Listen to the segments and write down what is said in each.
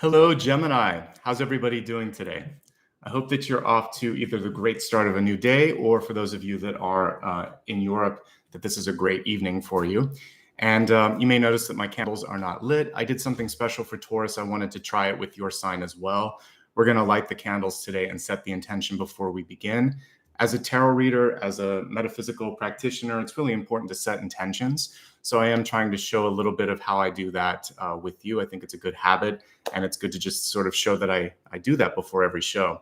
Hello, Gemini. How's everybody doing today? I hope that you're off to either the great start of a new day, or for those of you that are in Europe, that this is a great evening for you. And you may notice that my candles are not lit. I did something special for Taurus. I wanted to try it with your sign as well. We're going to light the candles today and set the intention before we begin. As a tarot reader, as a metaphysical practitioner, it's really important to set intentions. So I am trying to show a little bit of how I do that with you. I think it's a good habit, and it's good to just sort of show that I do that before every show.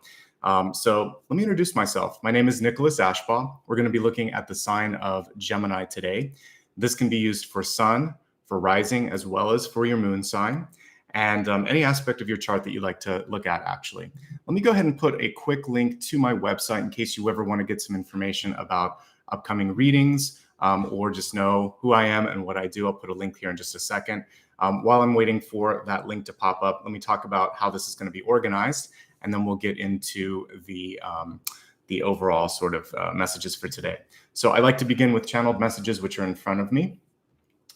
So let me introduce myself. My name is Nicholas Ashbaugh. We're going to be looking at the sign of Gemini today. This can be used for sun, for rising, as well as for your moon sign, and any aspect of your chart that you like to look at, actually. Let me go ahead and put a quick link to my website in case you ever want to get some information about upcoming readings, or just know who I am and what I do. I'll put a link here in just a second. While I'm waiting for that link to pop up, let me talk about how this is going to be organized, and then we'll get into the overall sort of messages for today. So I like to begin with channeled messages, which are in front of me.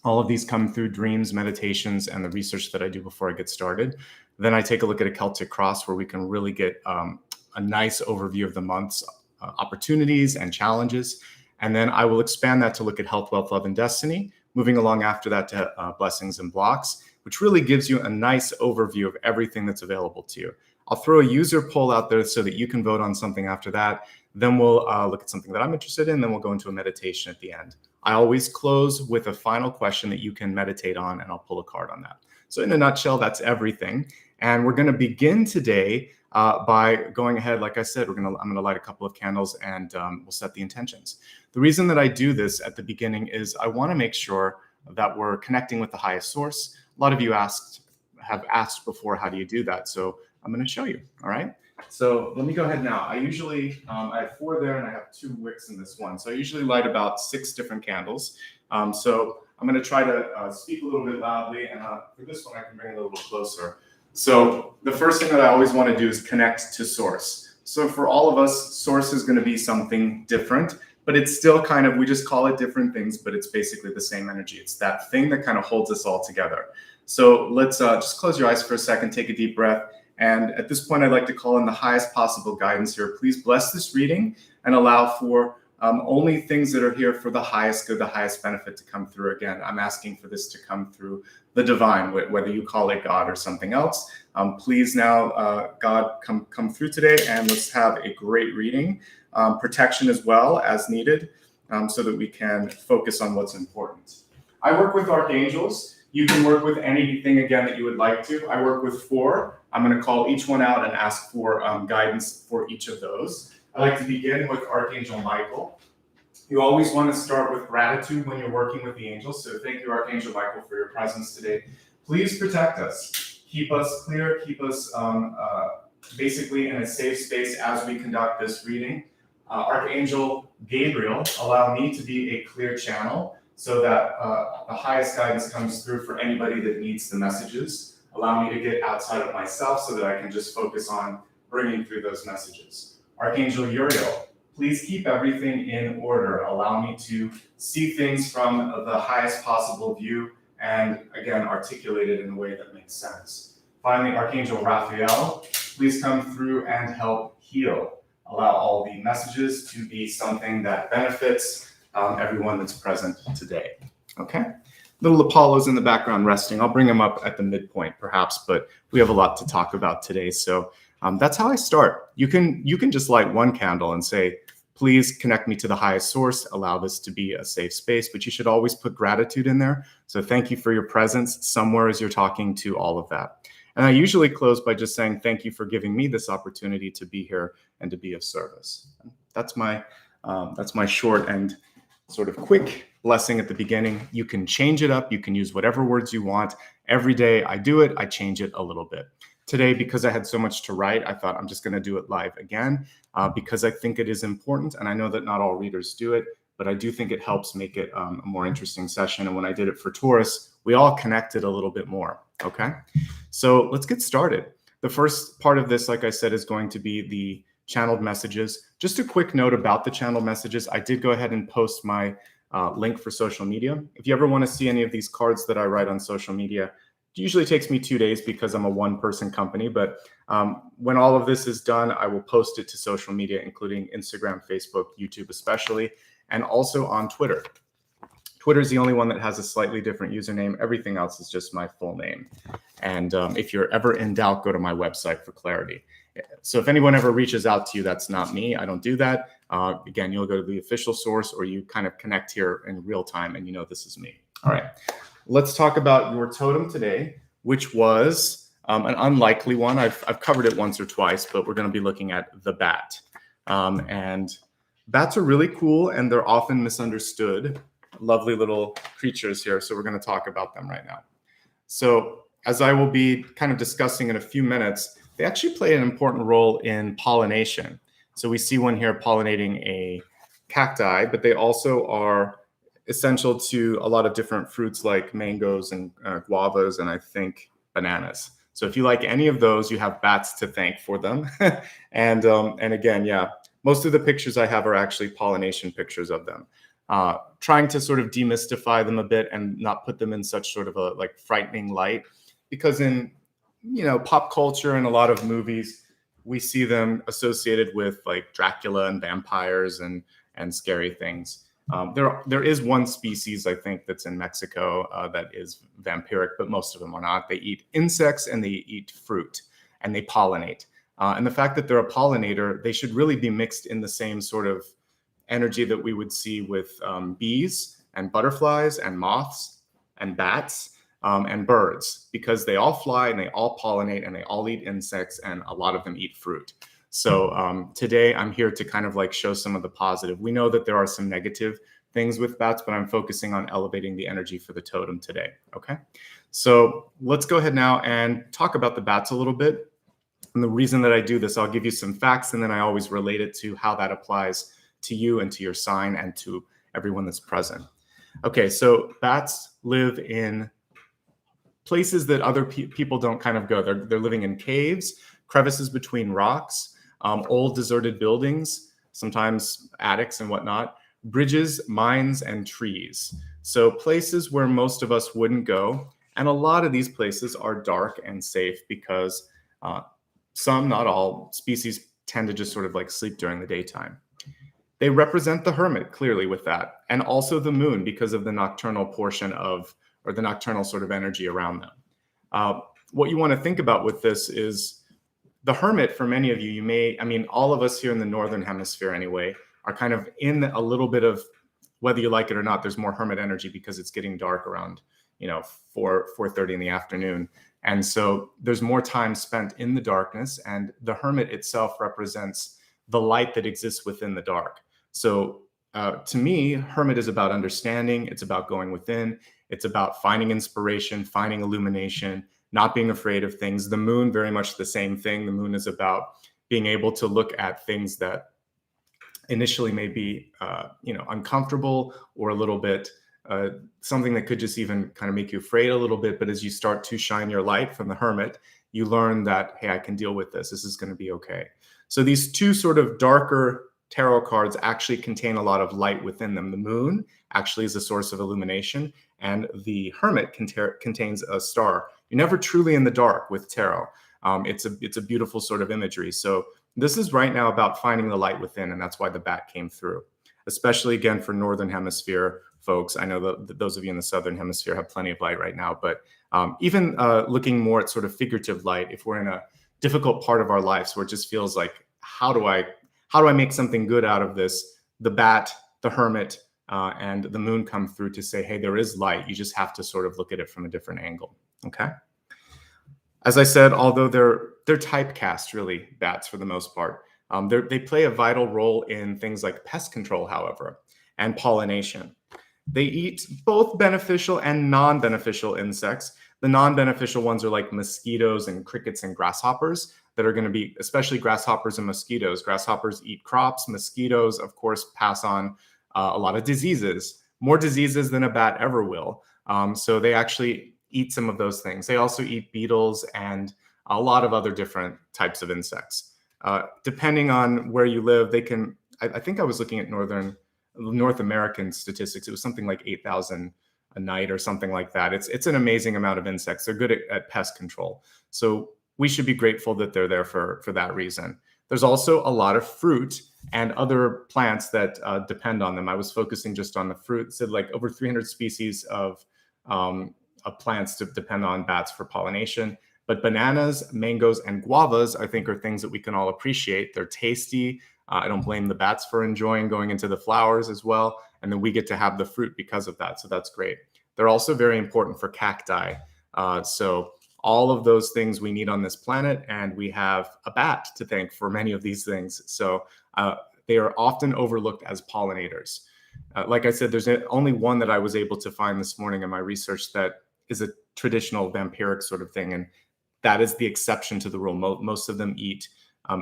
All of these come through dreams, meditations, and the research that I do before I get started. Then I take a look at a Celtic Cross, where we can really get a nice overview of the month's opportunities and challenges. And then I will expand that to look at health, wealth, love, and destiny, moving along after that to blessings and blocks, which really gives you a nice overview of everything that's available to you. I'll throw a user poll out there so that you can vote on something after that. Then we'll look at something that I'm interested in. Then we'll go into a meditation at the end. I always close with a final question that you can meditate on, and I'll pull a card on that. So in a nutshell, that's everything. And we're going to begin today by going ahead. Like I said, I'm going to light a couple of candles, and we'll set the intentions. The reason that I do this at the beginning is I want to make sure that we're connecting with the highest source. A lot of you have asked before, how do you do that? So I'm going to show you. All right. So let me go ahead now. I usually, I have 4 there, and I have 2 wicks in this one. So I usually light about 6 different candles. So I'm going to try to speak a little bit loudly, and for this one, I can bring it a little closer. So the first thing that I always want to do is connect to source. So for all of us, source is going to be something different, but it's still kind of, we just call it different things, but it's basically the same energy. It's that thing that kind of holds us all together. So let's just close your eyes for a second, take a deep breath. And at this point, I'd like to call in the highest possible guidance here. Please bless this reading and allow for only things that are here for the highest good, the highest benefit to come through. Again, I'm asking for this to come through the divine, whether you call it God or something else. Please now, God, come through today, and let's have a great reading. Protection as well as needed, so that we can focus on what's important. I work with archangels. You can work with anything, again, that you would like to. I work with 4. I'm going to call each one out and ask for guidance for each of those. I like to begin with Archangel Michael. You always want to start with gratitude when you're working with the angels. So thank you, Archangel Michael, for your presence today. Please protect us. Keep us clear. Keep us basically in a safe space as we conduct this reading. Archangel Gabriel, allow me to be a clear channel so that the highest guidance comes through for anybody that needs the messages. Allow me to get outside of myself so that I can just focus on bringing through those messages. Archangel Uriel, please keep everything in order. Allow me to see things from the highest possible view and, again, articulate it in a way that makes sense. Finally, Archangel Raphael, please come through and help heal. Allow all the messages to be something that benefits everyone that's present today. Okay? Little Apollo's in the background resting. I'll bring him up at the midpoint, perhaps, but we have a lot to talk about today. So that's how I start. You can just light one candle and say, please connect me to the highest source. Allow this to be a safe space, but you should always put gratitude in there. So thank you for your presence somewhere as you're talking to all of that. And I usually close by just saying, thank you for giving me this opportunity to be here and to be of service. That's my short and sort of quick blessing at the beginning. You can change it up. You can use whatever words you want. Every day I do it, I change it a little bit. Today, because I had so much to write, I thought I'm just going to do it live again because I think it is important. And I know that not all readers do it, but I do think it helps make it a more interesting session. And when I did it for Taurus, we all connected a little bit more. Okay, so let's get started. The first part of this, like I said, is going to be the channeled messages. Just a quick note about the channeled messages. I did go ahead and post my link for social media. If you ever want to see any of these cards that I write on social media, usually takes me 2 days because I'm a one-person company, but when all of this is done, I will post it to social media, including Instagram, Facebook, YouTube especially, and also on Twitter. Twitter is the only one that has a slightly different username. Everything else is just my full name. And if you're ever in doubt, go to my website for clarity. So if anyone ever reaches out to you, that's not me. I don't do that. Again, you'll go to the official source, or you kind of connect here in real time and you know this is me. All right, let's talk about your totem today, which was an unlikely one. I've covered it once or twice, but we're going to be looking at the bat. And bats are really cool, and they're often misunderstood. Lovely little creatures here, so we're going to talk about them right now. So as I will be kind of discussing in a few minutes, they actually play an important role in pollination. So we see one here pollinating a cacti, but they also are essential to a lot of different fruits like mangoes and guavas, and I think bananas. So if you like any of those, you have bats to thank for them. And again, yeah, most of the pictures I have are actually pollination pictures of them. Trying to sort of demystify them a bit and not put them in such sort of a like frightening light, because in pop culture and a lot of movies, we see them associated with like Dracula and vampires and scary things. There is one species, I think, that's in Mexico that is vampiric, but most of them are not. They eat insects and they eat fruit and they pollinate. And the fact that they're a pollinator, they should really be mixed in the same sort of energy that we would see with bees and butterflies and moths and bats and birds, because they all fly and they all pollinate and they all eat insects and a lot of them eat fruit. So today I'm here to kind of like show some of the positive. We know that there are some negative things with bats, but I'm focusing on elevating the energy for the totem today. Okay, so let's go ahead now and talk about the bats a little bit. And the reason that I do this, I'll give you some facts, and then I always relate it to how that applies to you and to your sign and to everyone that's present. Okay, so bats live in places that other people don't kind of go. They're living in caves, crevices between rocks, old deserted buildings, sometimes attics and whatnot, bridges, mines, and trees. So places where most of us wouldn't go. And a lot of these places are dark and safe because some, not all, species tend to just sort of like sleep during the daytime. They represent the hermit clearly with that, and also the moon because of the nocturnal portion of, or the nocturnal sort of energy around them. What you want to think about with this is the hermit. For many of you, all of us here in the Northern Hemisphere anyway, are kind of in a little bit of, whether you like it or not, there's more hermit energy because it's getting dark around 4:30 in the afternoon. And so there's more time spent in the darkness, and the hermit itself represents the light that exists within the dark. So to me, hermit is about understanding. It's about going within. It's about finding inspiration, finding illumination, not being afraid of things. The moon, very much the same thing. The moon is about being able to look at things that initially may be, uncomfortable or a little bit something that could just even kind of make you afraid a little bit. But as you start to shine your light from the hermit, you learn that, hey, I can deal with this. This is going to be okay. So these two sort of darker tarot cards actually contain a lot of light within them. The moon actually is a source of illumination, and the hermit contains a star. You're never truly in the dark with tarot. It's a beautiful sort of imagery. So this is right now about finding the light within, and that's why the bat came through, especially again for Northern Hemisphere folks. I know that those of you in the Southern Hemisphere have plenty of light right now, but even looking more at sort of figurative light, if we're in a difficult part of our lives where it just feels like, how do I make something good out of this? The bat, the hermit, and the moon come through to say, hey, there is light. You just have to sort of look at it from a different angle. Okay. As I said, although they're typecast, really, bats for the most part, they play a vital role in things like pest control, however, and pollination. They eat both beneficial and non-beneficial insects. The non-beneficial ones are like mosquitoes and crickets and grasshoppers that are going to be, especially grasshoppers and mosquitoes. Grasshoppers eat crops. Mosquitoes, of course, pass on a lot of diseases, more diseases than a bat ever will. So they actually eat some of those things. They also eat beetles and a lot of other different types of insects. Depending on where you live, they can, I think I was looking at North American statistics. It was something like 8,000 a night or something like that. It's an amazing amount of insects. They're good at pest control. So we should be grateful that they're there for that reason. There's also a lot of fruit and other plants that depend on them. I was focusing just on the fruit. So like over 300 species of plants to depend on bats for pollination. But bananas, mangoes, and guavas, I think, are things that we can all appreciate. They're tasty. I don't blame the bats for enjoying going into the flowers as well. And then we get to have the fruit because of that. So that's great. They're also very important for cacti. So all of those things we need on this planet, and we have a bat to thank for many of these things. So they are often overlooked as pollinators. Like I said, there's only one that I was able to find this morning in my research that is a traditional vampiric sort of thing. And that is the exception to the rule. Most of them eat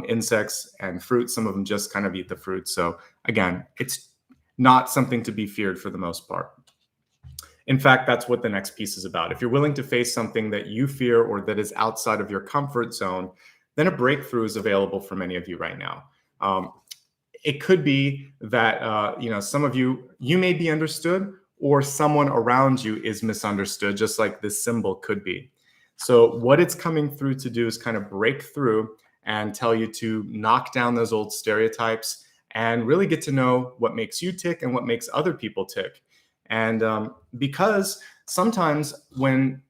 insects and fruit. Some of them just kind of eat the fruit. So again, it's not something to be feared for the most part. In fact, that's what the next piece is about. If you're willing to face something that you fear or that is outside of your comfort zone, then a breakthrough is available for many of you right now. It could be that some of you may be understood, or someone around you is misunderstood, just like this symbol could be. So what it's coming through to do is kind of break through and tell you to knock down those old stereotypes and really get to know what makes you tick and what makes other people tick. And because sometimes when,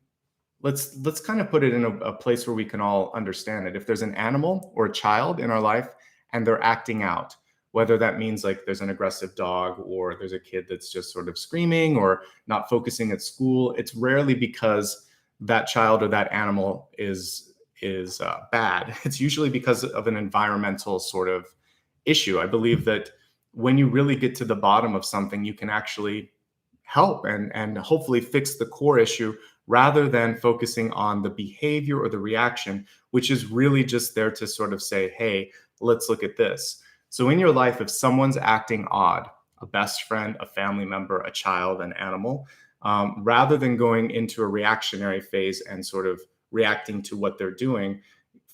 let's kind of put it in a place where we can all understand it. If there's an animal or a child in our life and they're acting out, whether that means like there's an aggressive dog or there's a kid that's just sort of screaming or not focusing at school, it's rarely because that child or that animal is bad. It's usually because of an environmental sort of issue. I believe that when you really get to the bottom of something, you can actually help and hopefully fix the core issue rather than focusing on the behavior or the reaction, which is really just there to sort of say, hey, let's look at this. So in your life, if someone's acting odd, a best friend, a family member, a child, an animal, rather than going into a reactionary phase and sort of reacting to what they're doing,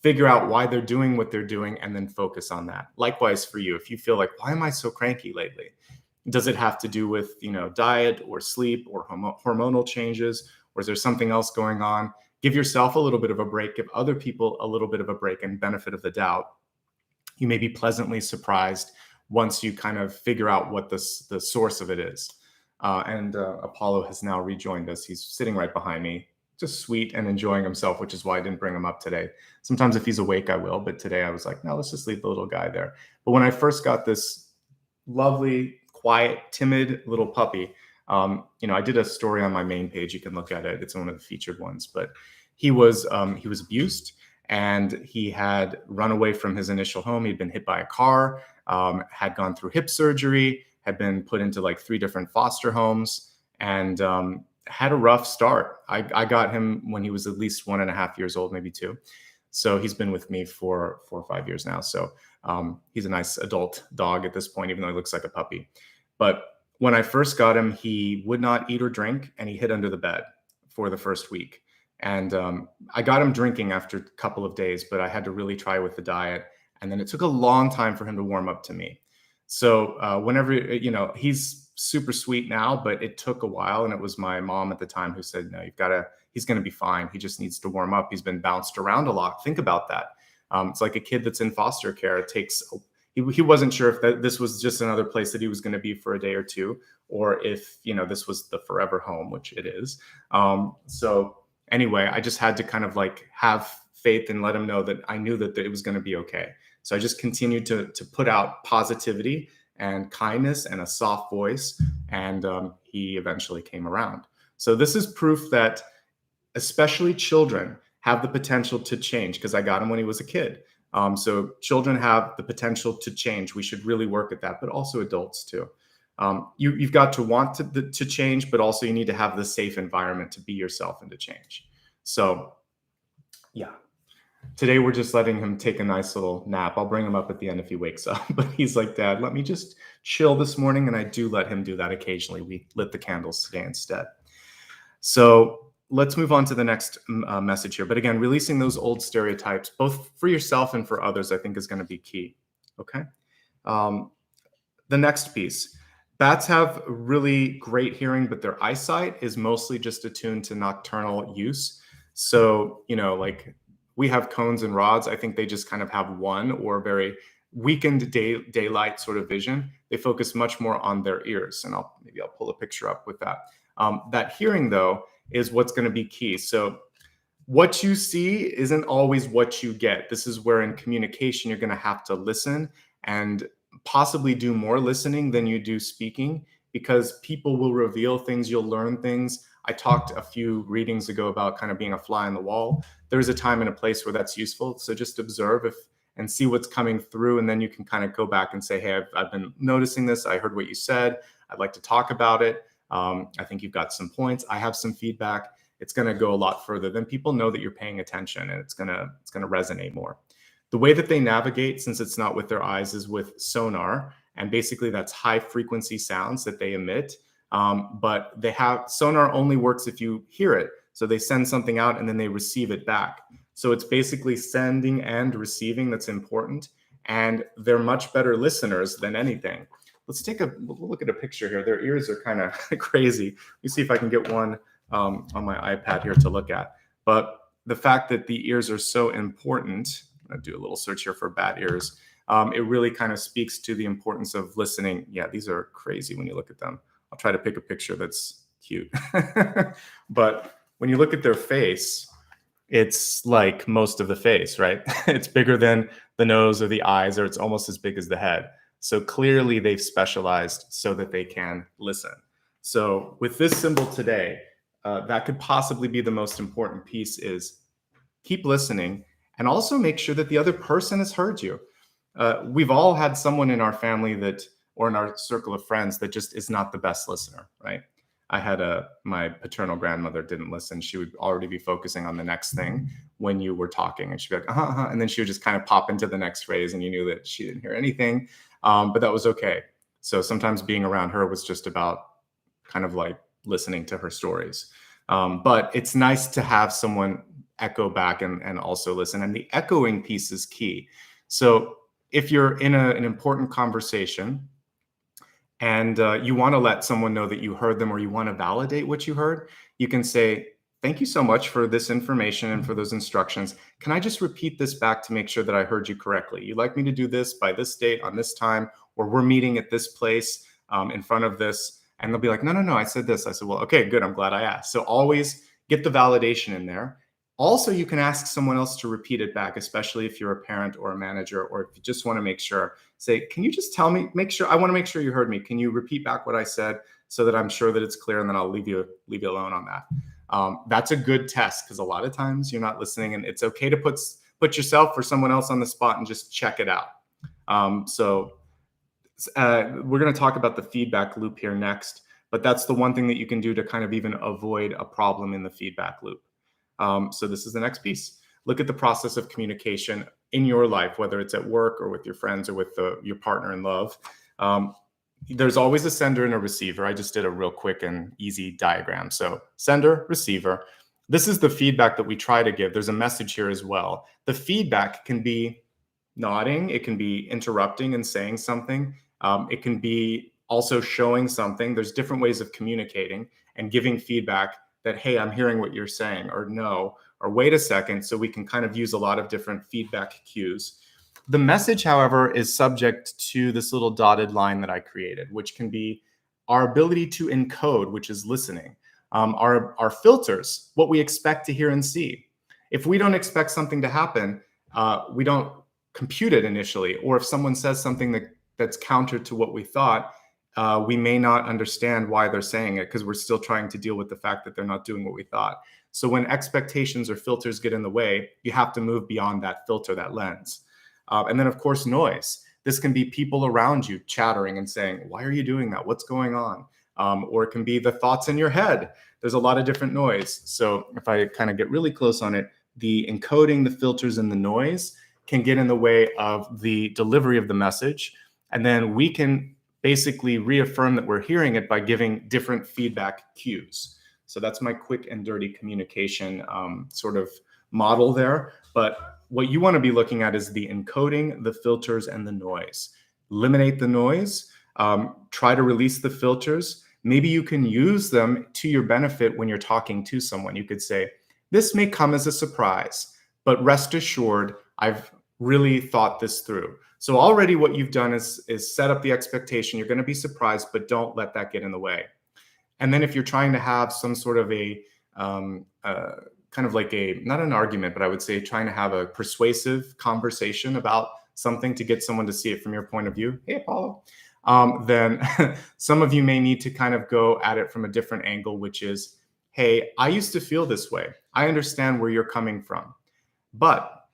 figure out why they're doing what they're doing and then focus on that. Likewise for you, if you feel like, why am I so cranky lately? Does it have to do with, diet or sleep or hormonal changes? Or is there something else going on? Give yourself a little bit of a break, give other people a little bit of a break and benefit of the doubt. You may be pleasantly surprised once you kind of figure out what the source of it is. And Apollo has now rejoined us. He's sitting right behind me, just sweet and enjoying himself, which is why I didn't bring him up today. Sometimes if he's awake, I will. But today I was like, no, let's just leave the little guy there. But when I first got this lovely, quiet, timid little puppy, I did a story on my main page. You can look at it. It's one of the featured ones. But he was abused, and he had run away from his initial home. He'd been hit by a car, had gone through hip surgery, had been put into like 3 different foster homes, and had a rough start. I got him when he was at least 1.5 years old, maybe 2. So he's been with me for 4 or 5 years now. So he's a nice adult dog at this point, even though he looks like a puppy. But when I first got him, he would not eat or drink, and he hid under the bed for the first week. And I got him drinking after a couple of days, but I had to really try with the diet. And then it took a long time for him to warm up to me. So whenever, he's super sweet now, but it took a while. And it was my mom at the time who said, no, he's going to be fine. He just needs to warm up. He's been bounced around a lot. Think about that. It's like a kid that's in foster care. He wasn't sure if this was just another place that he was going to be for a day or two, or if, this was the forever home, which it is. So anyway, I just had to kind of like have faith and let him know that I knew that it was going to be okay. So I just continued to put out positivity and kindness and a soft voice, and he eventually came around. So this is proof that especially children have the potential to change, because I got him when he was a kid. So children have the potential to change. We should really work at that, but also adults too. You've got to want to change, but also you need to have the safe environment to be yourself and to change. So yeah, today we're just letting him take a nice little nap. I'll bring him up at the end if he wakes up, but he's like, Dad, let me just chill this morning. And I do let him do that occasionally. We lit the candles today instead. So let's move on to the next message here. But again, releasing those old stereotypes, both for yourself and for others, I think is going to be key. Okay. The next piece, Bats have really great hearing, but their eyesight is mostly just attuned to nocturnal use. So, like we have cones and rods. I think they just kind of have one or very weakened daylight sort of vision. They focus much more on their ears. And maybe I'll pull a picture up with that. That hearing, though, is what's going to be key. So what you see isn't always what you get. This is where in communication, you're going to have to listen and possibly do more listening than you do speaking, because people will reveal things, you'll learn things. I talked a few readings ago about kind of being a fly on the wall. There's a time and a place where that's useful. So just observe and see what's coming through. And then you can kind of go back and say, hey, I've been noticing this. I heard what you said. I'd like to talk about it. I think you've got some points. I have some feedback. It's going to go a lot further. Then people know that you're paying attention, and it's going to resonate more. The way that they navigate, since it's not with their eyes, is with sonar. And basically that's high frequency sounds that they emit. But sonar only works if you hear it. So they send something out and then they receive it back. So it's basically sending and receiving that's important. And they're much better listeners than anything. Let's we'll look at a picture here. Their ears are kind of crazy. Let me see if I can get one on my iPad here to look at. But the fact that the ears are so important, I'm going to do a little search here for bat ears. It really kind of speaks to the importance of listening. Yeah, these are crazy when you look at them. I'll try to pick a picture that's cute. But when you look at their face, it's like most of the face, right? It's bigger than the nose or the eyes, or it's almost as big as the head. So clearly they've specialized so that they can listen. So with this symbol today, that could possibly be the most important piece, is keep listening and also make sure that the other person has heard you. We've all had someone in our family or in our circle of friends that just is not the best listener, right? I had my paternal grandmother didn't listen. She would already be focusing on the next thing when you were talking, and she'd be like, and then she would just kind of pop into the next phrase, and you knew that she didn't hear anything, but that was okay. So sometimes being around her was just about kind of like listening to her stories. But it's nice to have someone echo back and also listen. And the echoing piece is key. So if you're in an important conversation and you want to let someone know that you heard them, or you want to validate what you heard, you can say, thank you so much for this information and for those instructions. Can I just repeat this back to make sure that I heard you correctly? You'd like me to do this by this date on this time, or we're meeting at this place in front of this. And they'll be like, no, I said this. I said, well, okay, good. I'm glad I asked. So always get the validation in there. Also, you can ask someone else to repeat it back, especially if you're a parent or a manager, or if you just want to make sure. Say, can you just tell me, I want to make sure you heard me. Can you repeat back what I said so that I'm sure that it's clear, and then I'll leave you alone on that. That's a good test, because a lot of times you're not listening, and it's okay to put yourself or someone else on the spot and just check it out. We're going to talk about the feedback loop here next, but that's the one thing that you can do to kind of even avoid a problem in the feedback loop. So this is the next piece. Look at the process of communication in your life, whether it's at work or with your friends or with your partner in love. There's always a sender and a receiver. I just did a real quick and easy diagram. So sender, receiver. This is the feedback that we try to give. There's a message here as well. The feedback can be nodding. It can be interrupting and saying something. It can be also showing something. There's different ways of communicating and giving feedback that, hey, I'm hearing what you're saying, or no, or wait a second. So we can kind of use a lot of different feedback cues. The message, however, is subject to this little dotted line that I created, which can be our ability to encode, which is listening, our filters, what we expect to hear and see. If we don't expect something to happen, we don't compute it initially. Or if someone says something that's counter to what we thought, we may not understand why they're saying it, because we're still trying to deal with the fact that they're not doing what we thought. So when expectations or filters get in the way, you have to move beyond that filter, that lens. And then, of course, noise. This can be people around you chattering and saying, why are you doing that? What's going on? Or it can be the thoughts in your head. There's a lot of different noise. So if I kind of get really close on it, the encoding, the filters, and the noise can get in the way of the delivery of the message. And then we can basically reaffirm that we're hearing it by giving different feedback cues. So that's my quick and dirty communication sort of model there. But what you want to be looking at is the encoding, the filters, and the noise. Eliminate the noise. Try to release the filters. Maybe you can use them to your benefit when you're talking to someone. You could say, this may come as a surprise, but rest assured, I've really thought this through. So already what you've done is set up the expectation. You're going to be surprised, but don't let that get in the way. And then if you're trying to have some sort of a kind of like not an argument, but I would say trying to have a persuasive conversation about something to get someone to see it from your point of view. Hey, Apollo. Then some of you may need to kind of go at it from a different angle, which is, hey, I used to feel this way. I understand where you're coming from, but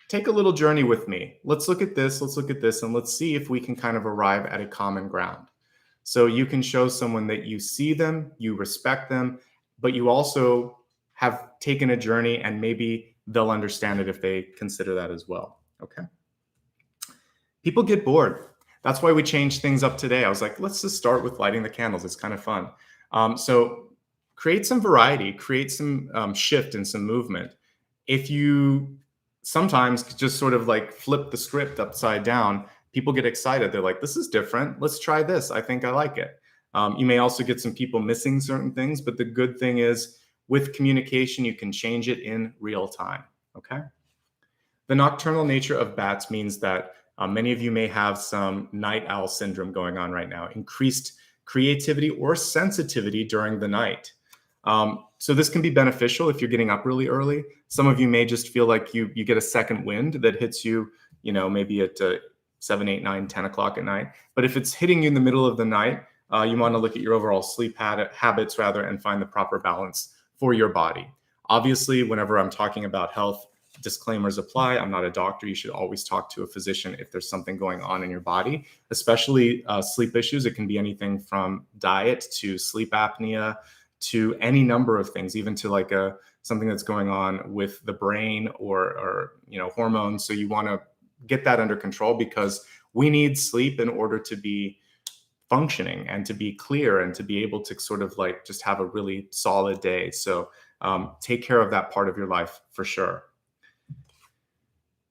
take a little journey with me. Let's look at this, and let's see if we can kind of arrive at a common ground. So you can show someone that you see them, you respect them, but you also have taken a journey, and maybe they'll understand it if they consider that as well. Okay. People get bored. That's why we changed things up today. I was like, let's just start with lighting the candles. It's kind of fun. So create some variety, create some shift and some movement. If you sometimes just sort of like flip the script upside down, people get excited. They're like, this is different. Let's try this. I think I like it. You may also get some people missing certain things, but the good thing is with communication, you can change it in real time. Okay. The nocturnal nature of bats means that many of you may have some night owl syndrome going on right now, increased creativity or sensitivity during the night. So this can be beneficial if you're getting up really early. Some of you may just feel like you get a second wind that hits you, maybe at 7, 8, 9, 10 o'clock at night. But if it's hitting you in the middle of the night, you want to look at your overall sleep habits and find the proper balance for your body. Obviously, whenever I'm talking about health, disclaimers apply. I'm not a doctor. You should always talk to a physician if there's something going on in your body, especially sleep issues. It can be anything from diet to sleep apnea to any number of things, even to like something that's going on with the brain or hormones. So you want to get that under control, because we need sleep in order to be functioning and to be clear and to be able to sort of like just have a really solid day. So take care of that part of your life for sure.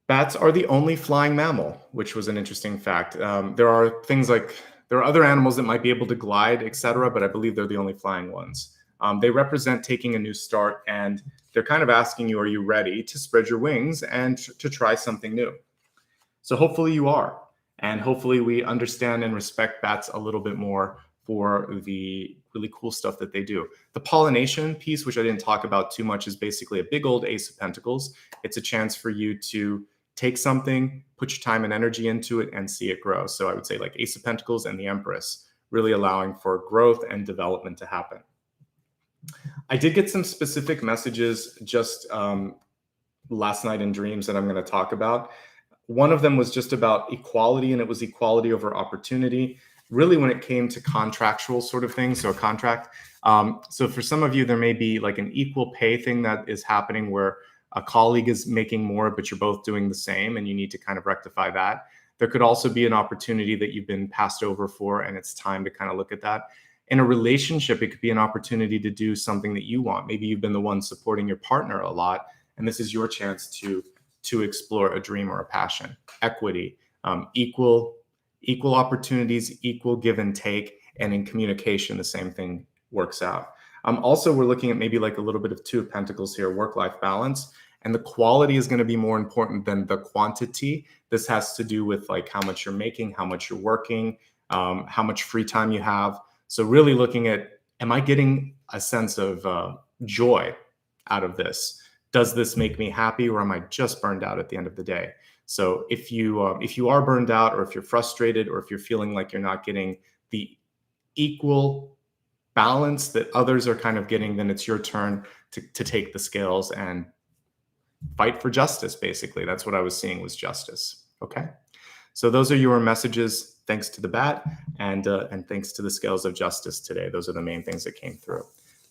Bats are the only flying mammal, which was an interesting fact. There are other animals that might be able to glide, etc., but I believe they're the only flying ones. They represent taking a new start, and they're kind of asking you, are you ready to spread your wings and to try something new? So hopefully you are. And hopefully we understand and respect bats a little bit more for the really cool stuff that they do. The pollination piece, which I didn't talk about too much, is basically a big old Ace of Pentacles. It's a chance for you to take something, put your time and energy into it, and see it grow. So I would say like Ace of Pentacles and the Empress, really allowing for growth and development to happen. I did get some specific messages just last night in dreams that I'm going to talk about. One of them was just about equality, and it was equality over opportunity, really when it came to contractual sort of things, so a contract. So for some of you, there may be like an equal pay thing that is happening where a colleague is making more, but you're both doing the same, and you need to kind of rectify that. There could also be an opportunity that you've been passed over for, and it's time to kind of look at that. In a relationship, it could be an opportunity to do something that you want. Maybe you've been the one supporting your partner a lot, and this is your chance to explore a dream or a passion. Equity, equal opportunities, equal give and take, and in communication, the same thing works out. Also, we're looking at maybe like a little bit of Two of Pentacles here, work-life balance, and the quality is going to be more important than the quantity. This has to do with like how much you're making, how much you're working, how much free time you have. So really looking at, am I getting a sense of joy out of this? Does this make me happy, or am I just burned out at the end of the day? So if you are burned out, or if you're frustrated, or if you're feeling like you're not getting the equal balance that others are kind of getting, then it's your turn to take the scales and fight for justice. Basically, that's what I was seeing, was justice. Okay, so those are your messages. Thanks to the bat and thanks to the scales of justice today. Those are the main things that came through.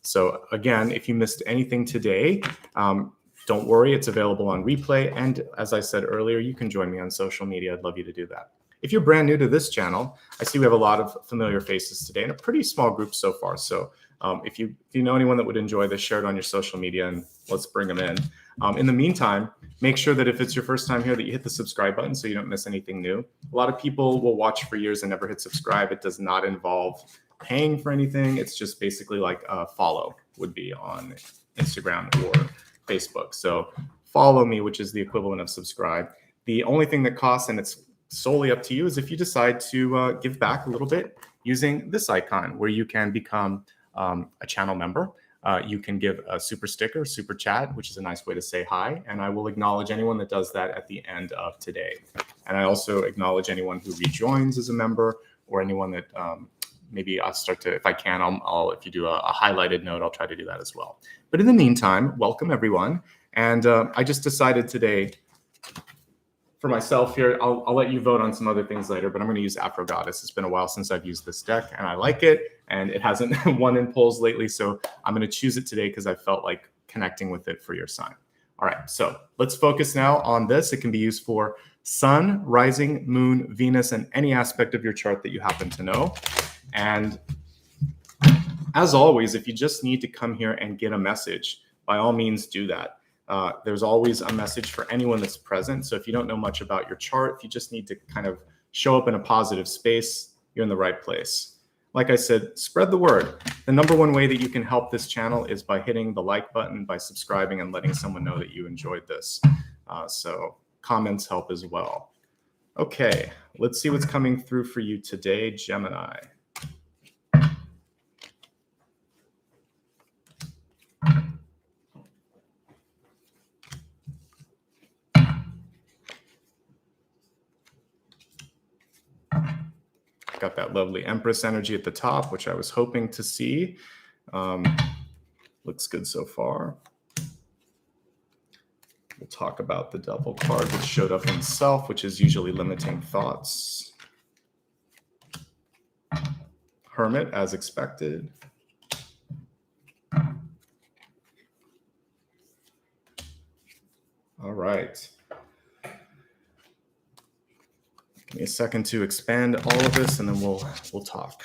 So again, if you missed anything today, don't worry, it's available on replay. And as I said earlier, you can join me on social media. I'd love you to do that. If you're brand new to this channel, I see we have a lot of familiar faces today and a pretty small group so far. So if you know anyone that would enjoy this, share it on your social media and let's bring them in. In the meantime, Make sure that if it's your first time here that you hit the subscribe button so you don't miss anything new. A lot of people will watch for years and never hit subscribe. It does not involve paying for anything. It's just basically like a follow would be on Instagram or Facebook. So follow me, which is the equivalent of subscribe. The only thing that costs, and it's solely up to you, is if you decide to give back a little bit using this icon where you can become a channel member. You can give a super sticker, super chat, which is a nice way to say hi. And I will acknowledge anyone that does that at the end of today. And I also acknowledge anyone who rejoins as a member or anyone that maybe I'll start to, if I can, if you do a highlighted note, I'll try to do that as well. But in the meantime, welcome everyone. And I just decided today for myself here, I'll let you vote on some other things later, but I'm going to use Afro Goddess. It's been a while since I've used this deck and I like it, and it hasn't won in polls lately. So I'm going to choose it today because I felt like connecting with it for your sign. All right, so let's focus now on this. It can be used for Sun, Rising, Moon, Venus, and any aspect of your chart that you happen to know. And as always, if you just need to come here and get a message, by all means do that. There's always a message for anyone that's present. So if you don't know much about your chart, if you just need to kind of show up in a positive space, you're in the right place. Like I said, spread the word. The number one way that you can help this channel is by hitting the like button, by subscribing and letting someone know that you enjoyed this. So comments help as well. Okay, let's see what's coming through for you today, Gemini. Got that lovely Empress energy at the top, which I was hoping to see. Looks good so far. We'll talk about the Devil card, which showed up in Self, which is usually limiting thoughts. Hermit, as expected. All right. Give me a second to expand all of this, and then we'll talk.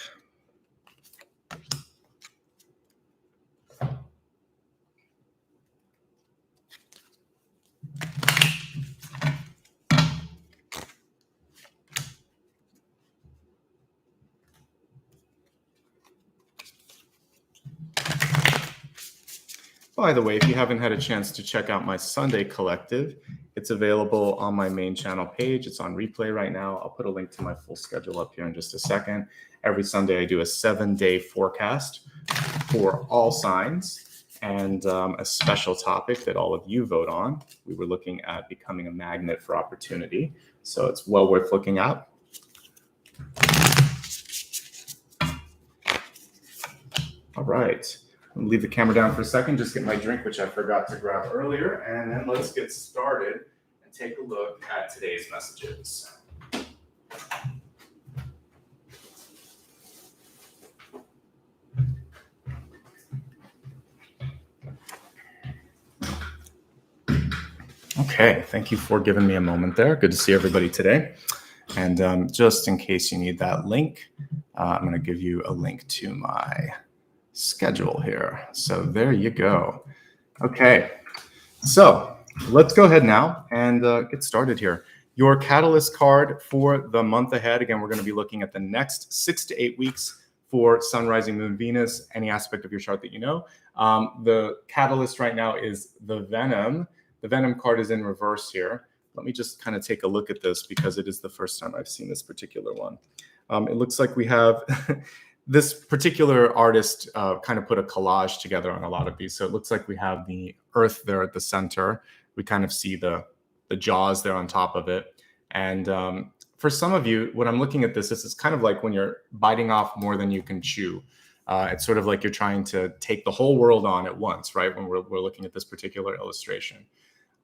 By the way, if you haven't had a chance to check out my Sunday collective, it's available on my main channel page. It's on replay right now. I'll put a link to my full schedule up here in just a second. Every Sunday, I do a 7-day forecast for all signs and a special topic that all of you vote on. We were looking at becoming a magnet for opportunity, so it's well worth looking at. All right. I'll leave the camera down for a second, just get my drink, which I forgot to grab earlier, and then let's get started and take a look at today's messages. Okay, thank you for giving me a moment there. Good to see everybody today. And just in case you need that link, I'm going to give you a link to my schedule here. So there you go. Okay, so let's go ahead now and get started here. Your catalyst card for the month ahead. Again, we're going to be looking at the next 6 to 8 weeks for Sun, Rising, Moon, Venus, any aspect of your chart that you know. The catalyst right now is the Venom. The Venom card is in reverse here. Let me just kind of take a look at this because it is the first time I've seen this particular one. It looks like we have this particular artist kind of put a collage together on a lot of these. So it looks like we have the Earth there at the center. We kind of see the jaws there on top of it. And for some of you, when I'm looking at this is kind of like when you're biting off more than you can chew. It's sort of like you're trying to take the whole world on at once, right? When we're looking at this particular illustration.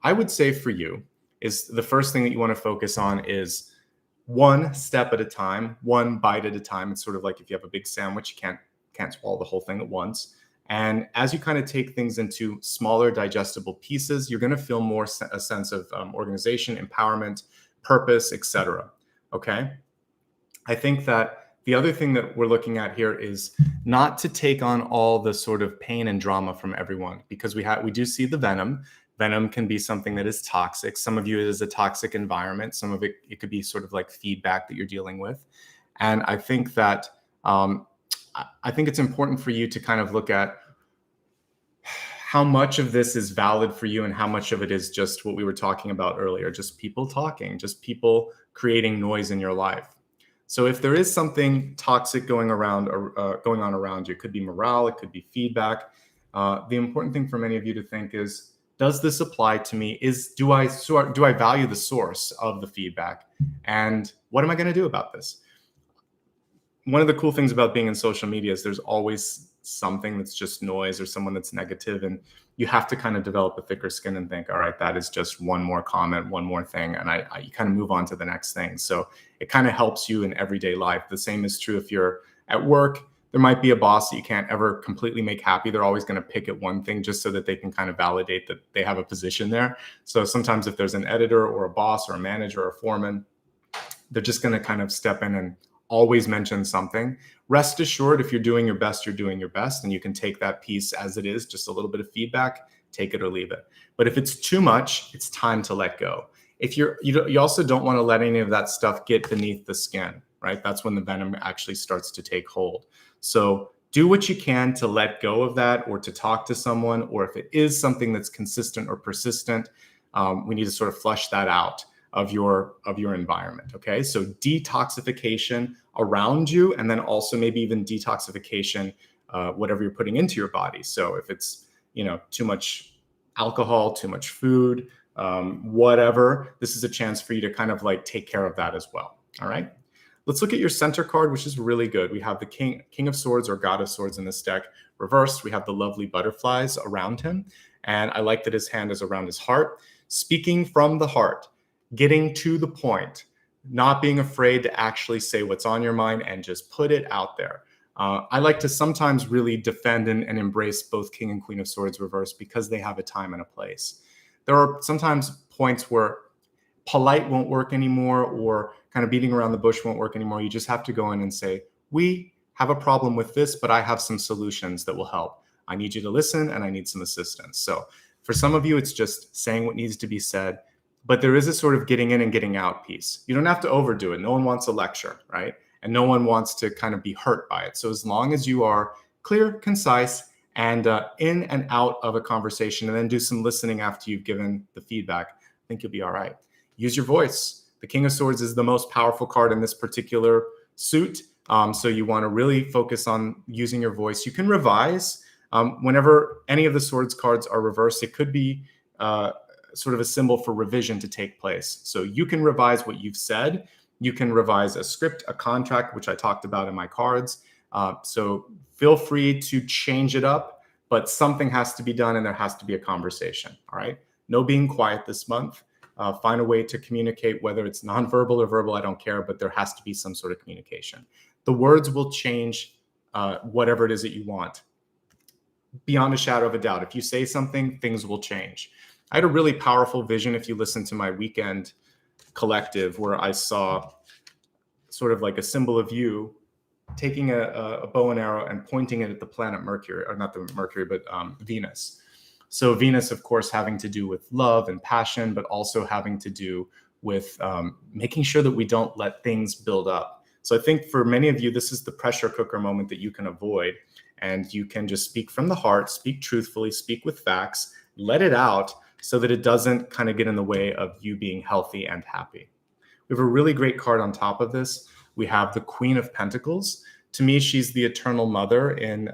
I would say for you is the first thing that you want to focus on is one step at a time, one bite at a time. It's sort of like if you have a big sandwich, you can't swallow the whole thing at once. And as you kind of take things into smaller digestible pieces, you're going to feel more a sense of organization, empowerment, purpose, etc. Okay. I think that the other thing that we're looking at here is not to take on all the sort of pain and drama from everyone, because we do see the Venom, Venom can be something that is toxic. Some of you it is a toxic environment. Some of it could be sort of like feedback that you're dealing with. And I think that I think it's important for you to kind of look at how much of this is valid for you and how much of it is just what we were talking about earlier, just people talking, just people creating noise in your life. So if there is something toxic going around or going on around you, it could be morale, it could be feedback. The important thing for many of you to think is, does this apply to me? Do I value the source of the feedback? And what am I going to do about this? One of the cool things about being in social media is there's always something that's just noise or someone that's negative, and you have to kind of develop a thicker skin and think, all right, that is just one more comment, one more thing, and you kind of move on to the next thing. So it kind of helps you in everyday life. The same is true if you're at work. There might be a boss that you can't ever completely make happy. They're always going to pick at one thing just so that they can kind of validate that they have a position there. So sometimes if there's an editor or a boss or a manager or a foreman, they're just going to kind of step in and always mention something. Rest assured, if you're doing your best, you're doing your best, and you can take that piece as it is, just a little bit of feedback, take it or leave it. But if it's too much, it's time to let go. If you also don't want to let any of that stuff get beneath the skin, right? That's when the venom actually starts to take hold. So do what you can to let go of that, or to talk to someone, or if it is something that's consistent or persistent, we need to sort of flush that out of your environment. Okay, so detoxification around you, and then also maybe even detoxification whatever you're putting into your body. So if it's too much alcohol, too much food, whatever, this is a chance for you to kind of like take care of that as well. All right, let's look at your center card, which is really good. We have the King of Swords or God of Swords in this deck reversed. We have the lovely butterflies around him, and I like that his hand is around his heart, speaking from the heart, getting to the point, not being afraid to actually say what's on your mind and just put it out there. I like to sometimes really defend and embrace both King and Queen of Swords reversed because they have a time and a place. There are sometimes points where polite won't work anymore, or kind of beating around the bush won't work anymore. You just have to go in and say, we have a problem with this, but I have some solutions that will help. I need you to listen and I need some assistance. So for some of you, it's just saying what needs to be said. But there is a sort of getting in and getting out piece. You don't have to overdo it. No one wants a lecture, right? And no one wants to kind of be hurt by it. So as long as you are clear, concise, and in and out of a conversation, and then do some listening after you've given the feedback, I think you'll be all right. Use your voice. The King of Swords is the most powerful card in this particular suit. So you want to really focus on using your voice. You can revise. Whenever any of the Swords cards are reversed, it could be sort of a symbol for revision to take place. So you can revise what you've said. You can revise a script, a contract, which I talked about in my cards. So feel free to change it up, but something has to be done and there has to be a conversation. All right. No being quiet this month. Find a way to communicate, whether it's nonverbal or verbal, I don't care, but there has to be some sort of communication. The words will change whatever it is that you want. Beyond a shadow of a doubt, if you say something, things will change. I had a really powerful vision, if you listen to my weekend collective, where I saw sort of like a symbol of you taking a bow and arrow and pointing it at the planet Mercury, or not the Mercury, but Venus. So Venus, of course, having to do with love and passion, but also having to do with making sure that we don't let things build up. So I think for many of you, this is the pressure cooker moment that you can avoid. And you can just speak from the heart, speak truthfully, speak with facts, let it out, so that it doesn't kind of get in the way of you being healthy and happy. We have a really great card on top of this. We have the Queen of Pentacles. To me, she's the eternal mother in,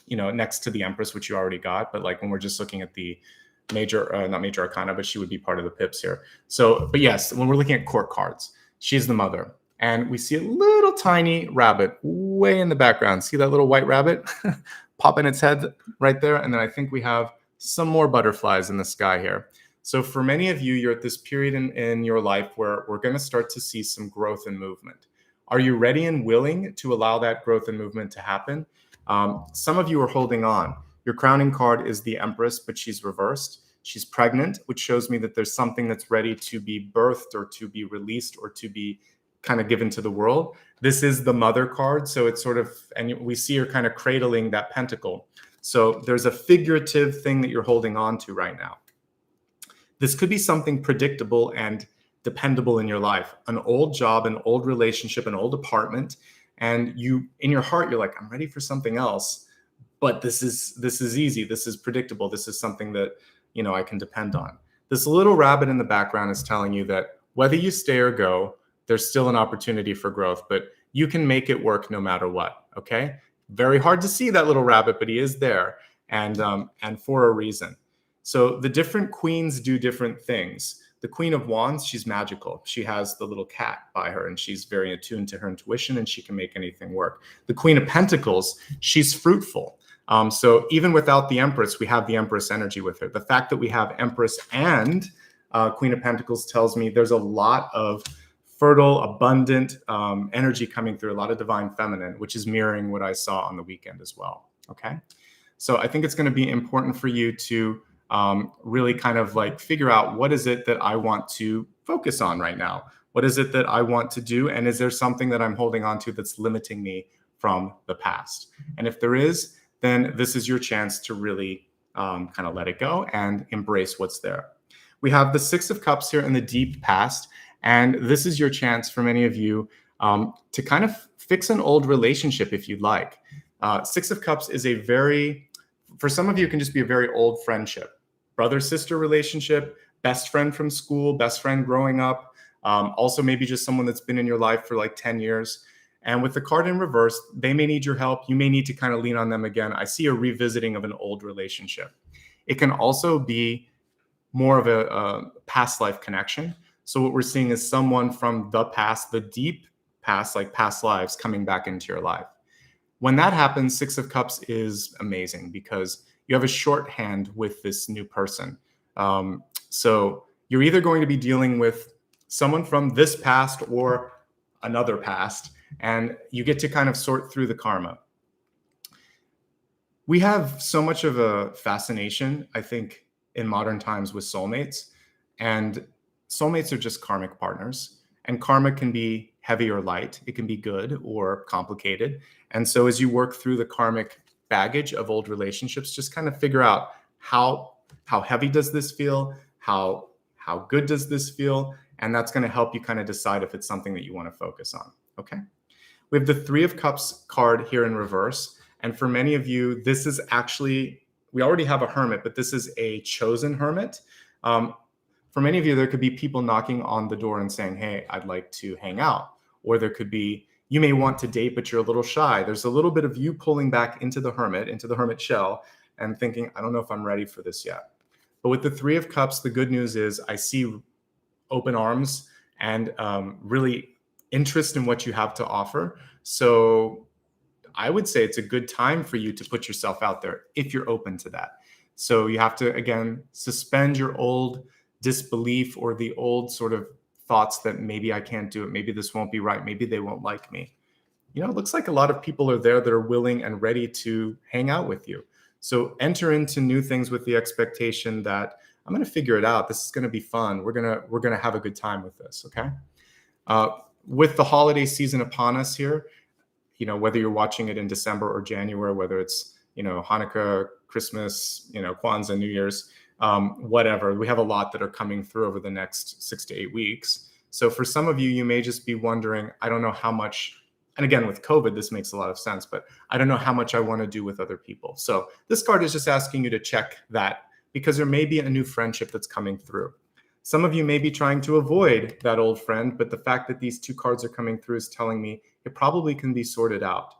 next to the Empress, which you already got. But like when we're just looking at the not major arcana, but she would be part of the pips here. So, but yes, when we're looking at court cards, she's the mother. And we see a little tiny rabbit way in the background. See that little white rabbit popping its head right there? And then I think we have some more butterflies in the sky here. So for many of you, you're at this period in your life where we're going to start to see some growth and movement. Are you ready and willing to allow that growth and movement to happen? Some of you are holding on. Your crowning card is the Empress, but she's reversed. She's pregnant, which shows me that there's something that's ready to be birthed or to be released or to be kind of given to the world. This is the Mother card. So it's sort of, and we see her kind of cradling that pentacle. So there's a figurative thing that you're holding on to right now. This could be something predictable and dependable in your life, an old job, an old relationship, an old apartment, and you, in your heart, you're like, I'm ready for something else, but this is easy, this is predictable, this is something that, I can depend on. This little rabbit in the background is telling you that whether you stay or go, there's still an opportunity for growth, but you can make it work no matter what. Okay, very hard to see that little rabbit, but he is there, and for a reason. So the different queens do different things. The Queen of Wands, she's magical. She has the little cat by her, and she's very attuned to her intuition, and she can make anything work. The Queen of Pentacles, she's fruitful. So even without the Empress, we have the Empress energy with her. The fact that we have Empress and Queen of Pentacles tells me there's a lot of fertile, abundant energy coming through, a lot of divine feminine, which is mirroring what I saw on the weekend as well. Okay, so I think it's going to be important for you to really kind of like figure out, what is it that I want to focus on right now? What is it that I want to do? And is there something that I'm holding on to that's limiting me from the past? And if there is, then this is your chance to really kind of let it go and embrace what's there. We have the Six of Cups here in the deep past. And this is your chance for many of you to kind of fix an old relationship if you'd like. Six of Cups is a for some of you, it can just be a very old friendship. Brother-sister relationship, best friend from school, best friend growing up. Also maybe just someone that's been in your life for like 10 years. And with the card in reverse, they may need your help. You may need to kind of lean on them again. I see a revisiting of an old relationship. It can also be more of a past life connection. So what we're seeing is someone from the past, the deep past, like past lives, coming back into your life. When that happens, Six of Cups is amazing because you have a shorthand with this new person. So you're either going to be dealing with someone from this past or another past, and you get to kind of sort through the karma. We have so much of a fascination, I think, in modern times with soulmates, and soulmates are just karmic partners, and karma can be heavy or light. It can be good or complicated. And so as you work through the karmic baggage of old relationships, just kind of figure out how heavy does this feel? How good does this feel? And that's going to help you kind of decide if it's something that you want to focus on. Okay. We have the Three of Cups card here in reverse. And for many of you, this is actually, we already have a hermit, but this is a chosen hermit. For many of you, there could be people knocking on the door and saying, hey, I'd like to hang out. Or there could be, you may want to date, but you're a little shy. There's a little bit of you pulling back into the hermit shell and thinking, I don't know if I'm ready for this yet. But with the Three of Cups, the good news is I see open arms and really interest in what you have to offer. So I would say it's a good time for you to put yourself out there if you're open to that. So you have to, again, suspend your old disbelief or the old sort of thoughts that maybe I can't do it. Maybe this won't be right. Maybe they won't like me. It looks like a lot of people are there that are willing and ready to hang out with you. So enter into new things with the expectation that I'm going to figure it out. This is going to be fun. We're going to have a good time with this. Okay. With the holiday season upon us here, whether you're watching it in December or January, whether it's, Hanukkah, Christmas, Kwanzaa, New Year's, whatever, we have a lot that are coming through over the next 6 to 8 weeks. So for some of you, you may just be wondering, I don't know how much, and again, with COVID, this makes a lot of sense, but I don't know how much I want to do with other people. So this card is just asking you to check that because there may be a new friendship that's coming through. Some of you may be trying to avoid that old friend, but the fact that these two cards are coming through is telling me it probably can be sorted out.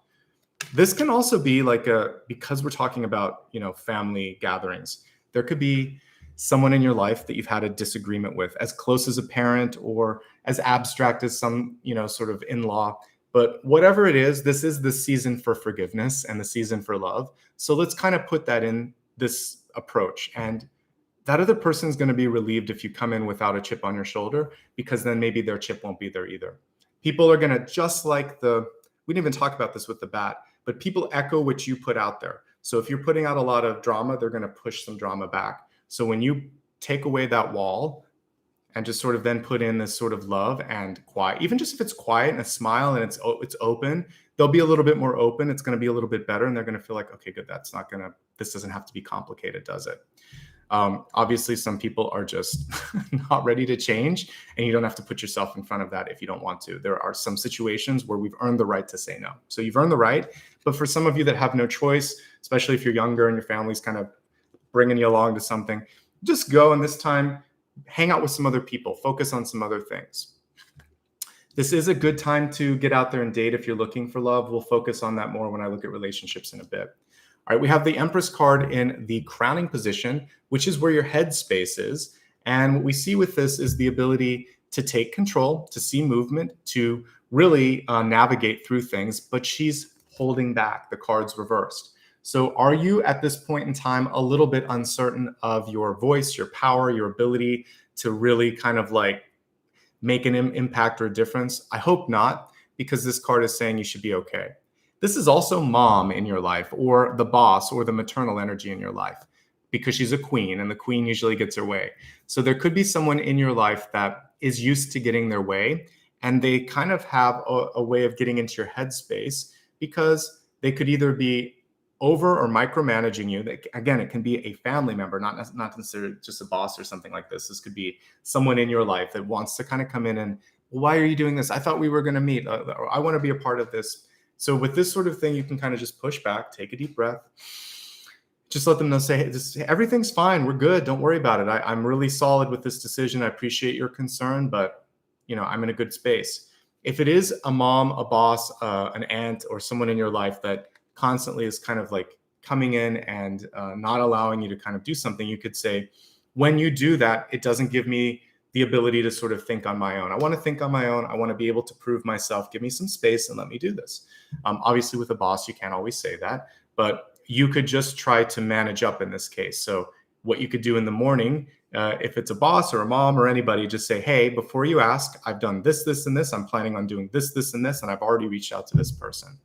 This can also be like because we're talking about, family gatherings, there could be someone in your life that you've had a disagreement with, as close as a parent or as abstract as some, sort of in-law. But whatever it is, this is the season for forgiveness and the season for love. So let's kind of put that in this approach. And that other person is going to be relieved if you come in without a chip on your shoulder, because then maybe their chip won't be there either. People are going to, just like we didn't even talk about this with the bat, but people echo what you put out there. So if you're putting out a lot of drama, they're going to push some drama back. So when you take away that wall and just sort of then put in this sort of love and quiet, even just if it's quiet and a smile and it's open, they'll be a little bit more open. It's going to be a little bit better. And they're going to feel like, okay, good. This doesn't have to be complicated, does it? Obviously, some people are just not ready to change, and you don't have to put yourself in front of that if you don't want to. There are some situations where we've earned the right to say no. So you've earned the right. But for some of you that have no choice, especially if you're younger and your family's kind of bringing you along to something, just go, and this time hang out with some other people, focus on some other things. This is a good time to get out there and date if you're looking for love. We'll focus on that more when I look at relationships in a bit. All right, we have the Empress card in the crowning position, which is where your head space is. And what we see with this is the ability to take control, to see movement, to really navigate through things, but she's holding back. The card's reversed. So are you at this point in time a little bit uncertain of your voice, your power, your ability to really kind of like make an impact or a difference? I hope not, because this card is saying you should be okay. This is also mom in your life, or the boss, or the maternal energy in your life, because she's a queen, and the queen usually gets her way. So there could be someone in your life that is used to getting their way, and they kind of have a way of getting into your headspace because they could either be over or micromanaging you. Again, it can be a family member, not necessarily just a boss or something like this. This could be someone in your life that wants to kind of come in and, well, why are you doing this? I thought we were going to meet. I want to be a part of this. So with this sort of thing, you can kind of just push back, take a deep breath, just let them know, say, hey, everything's fine. We're good. Don't worry about it. I'm really solid with this decision. I appreciate your concern, but I'm in a good space. If it is a mom, a boss, an aunt, or someone in your life that constantly is kind of like coming in and not allowing you to kind of do something, you could say, when you do that, it doesn't give me the ability to sort of think on my own. I want to think on my own. I want to be able to prove myself. Give me some space and let me do this. Obviously, with a boss, you can't always say that, but you could just try to manage up in this case. So what you could do in the morning, if it's a boss or a mom or anybody, just say, hey, before you ask, I've done this, this, and this. I'm planning on doing this, this, and this, and I've already reached out to this person.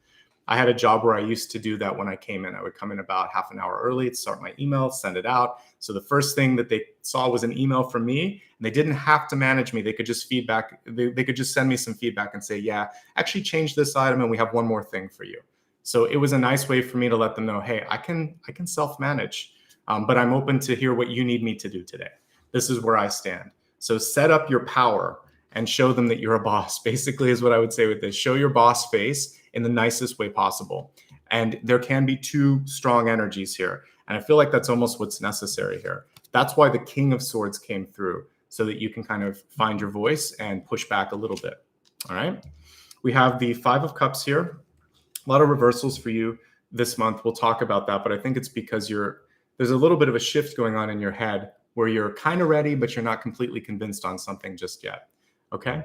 I had a job where I used to do that when I came in. I would come in about half an hour early to start my email, send it out. So the first thing that they saw was an email from me, and they didn't have to manage me. They could just feedback. They could just send me some feedback and say, yeah, actually change this item, and we have one more thing for you. So it was a nice way for me to let them know, hey, I can self-manage, but I'm open to hear what you need me to do today. This is where I stand. So set up your power and show them that you're a boss, basically, is what I would say with this. Show your boss face in the nicest way possible. And there can be two strong energies here. And I feel like that's almost what's necessary here. That's why the King of Swords came through, so that you can kind of find your voice and push back a little bit. All right. We have the Five of Cups here. A lot of reversals for you this month. We'll talk about that, but I think it's because there's a little bit of a shift going on in your head where you're kind of ready, but you're not completely convinced on something just yet. Okay.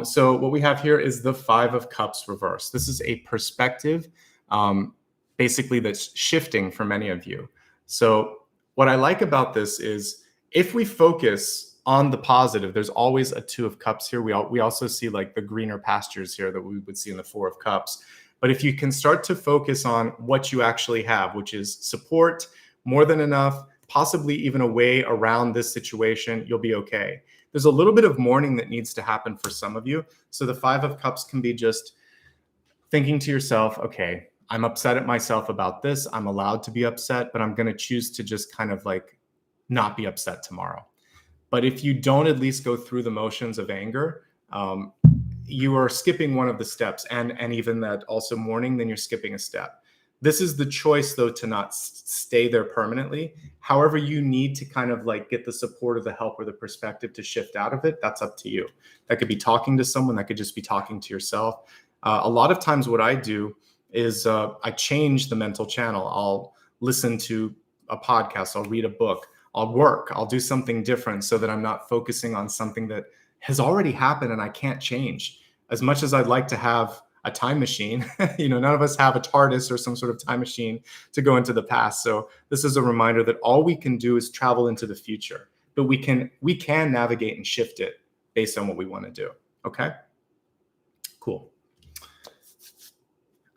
So what we have here is the Five of Cups reverse. This is a perspective, basically, that's shifting for many of you. So what I like about this is if we focus on the positive, there's always a Two of Cups here. We also see like the greener pastures here that we would see in the Four of Cups. But if you can start to focus on what you actually have, which is support, more than enough, possibly even a way around this situation, you'll be okay. There's a little bit of mourning that needs to happen for some of you. So the Five of Cups can be just thinking to yourself, okay, I'm upset at myself about this. I'm allowed to be upset, but I'm going to choose to just kind of like not be upset tomorrow. But if you don't at least go through the motions of anger, you are skipping one of the steps. And even that also mourning, then you're skipping a step. This is the choice, though, to not stay there permanently. However, you need to kind of like get the support or the help or the perspective to shift out of it. That's up to you. That could be talking to someone. That could just be talking to yourself. A lot of times what I do is I change the mental channel. I'll listen to a podcast. I'll read a book. I'll work. I'll do something different so that I'm not focusing on something that has already happened and I can't change. As much as I'd like to have a time machine, none of us have a TARDIS or some sort of time machine to go into the past. So this is a reminder that all we can do is travel into the future, but we can navigate and shift it based on what we want to do. Okay, cool.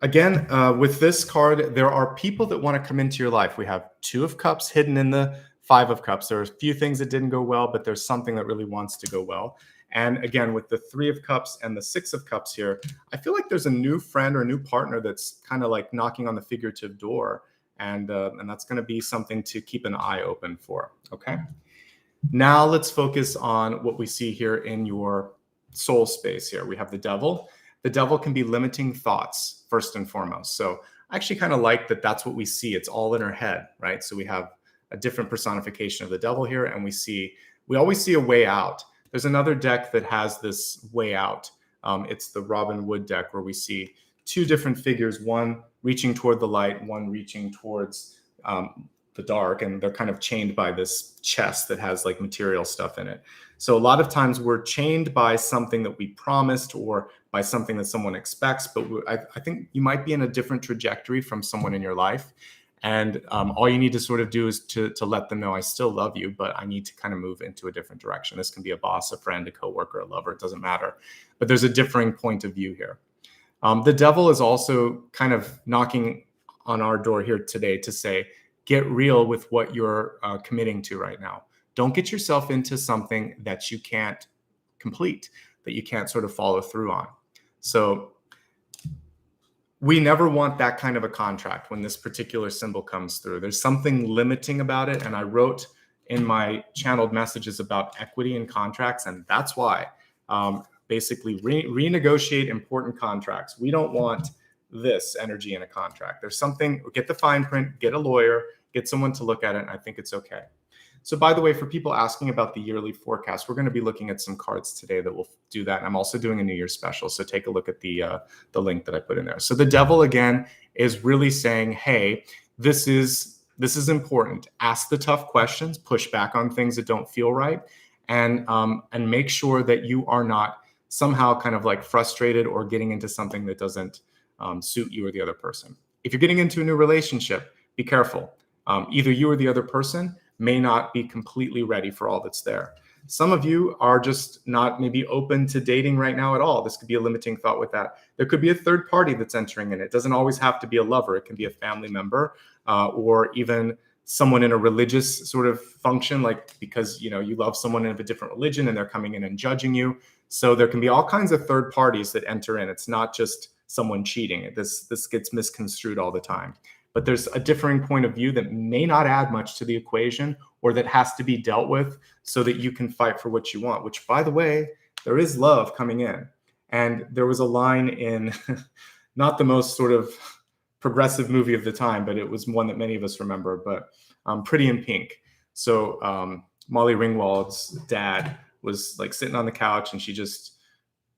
Again, with this card, there are people that want to come into your life. We have Two of Cups hidden in the Five of Cups. There are a few things that didn't go well, but there's something that really wants to go well. And again, with the Three of Cups and the Six of Cups here, I feel like there's a new friend or a new partner that's kind of like knocking on the figurative door. And that's going to be something to keep an eye open for. Okay. Now let's focus on what we see here in your soul space here. We have the devil. The devil can be limiting thoughts first and foremost. So I actually kind of like that that's what we see. It's all in her head, right? So we have a different personification of the devil here, and we always see a way out. There's another deck that has this way out. It's the Robin Wood deck, where we see two different figures, one reaching toward the light, one reaching towards the dark, and they're kind of chained by this chest that has like material stuff in it. So a lot of times we're chained by something that we promised or by something that someone expects, but I think you might be in a different trajectory from someone in your life. And all you need to sort of do is to let them know, I still love you, but I need to kind of move into a different direction. This can be a boss, a friend, a coworker, a lover, it doesn't matter. But there's a differing point of view here. The devil is also kind of knocking on our door here today to say, get real with what you're committing to right now. Don't get yourself into something that you can't complete, that you can't sort of follow through on. So we never want that kind of a contract when this particular symbol comes through. There's something limiting about it. And I wrote in my channeled messages about equity in contracts. And that's why basically renegotiate important contracts. We don't want this energy in a contract. There's something, get the fine print, get a lawyer, get someone to look at it. And I think it's okay. So by the way, for people asking about the yearly forecast, we're going to be looking at some cards today that will do that. And I'm also doing a New Year's special. So take a look at the link that I put in there. So the devil, again, is really saying, hey, this is important. Ask the tough questions, push back on things that don't feel right, and make sure that you are not somehow kind of like frustrated or getting into something that doesn't suit you or the other person. If you're getting into a new relationship, be careful. Either you or the other person may not be completely ready for all that's there. Some of you are just not maybe open to dating right now at all. This could be a limiting thought with that. There could be a third party that's entering in. It doesn't always have to be a lover. It can be a family member or even someone in a religious sort of function, like because you love someone of a different religion and they're coming in and judging you. So there can be all kinds of third parties that enter in. It's not just someone cheating. This gets misconstrued all the time. But there's a differing point of view that may not add much to the equation or that has to be dealt with so that you can fight for what you want, which, by the way, there is love coming in. And there was a line in not the most sort of progressive movie of the time, but it was one that many of us remember, but Pretty in Pink. So Molly Ringwald's dad was like sitting on the couch and she just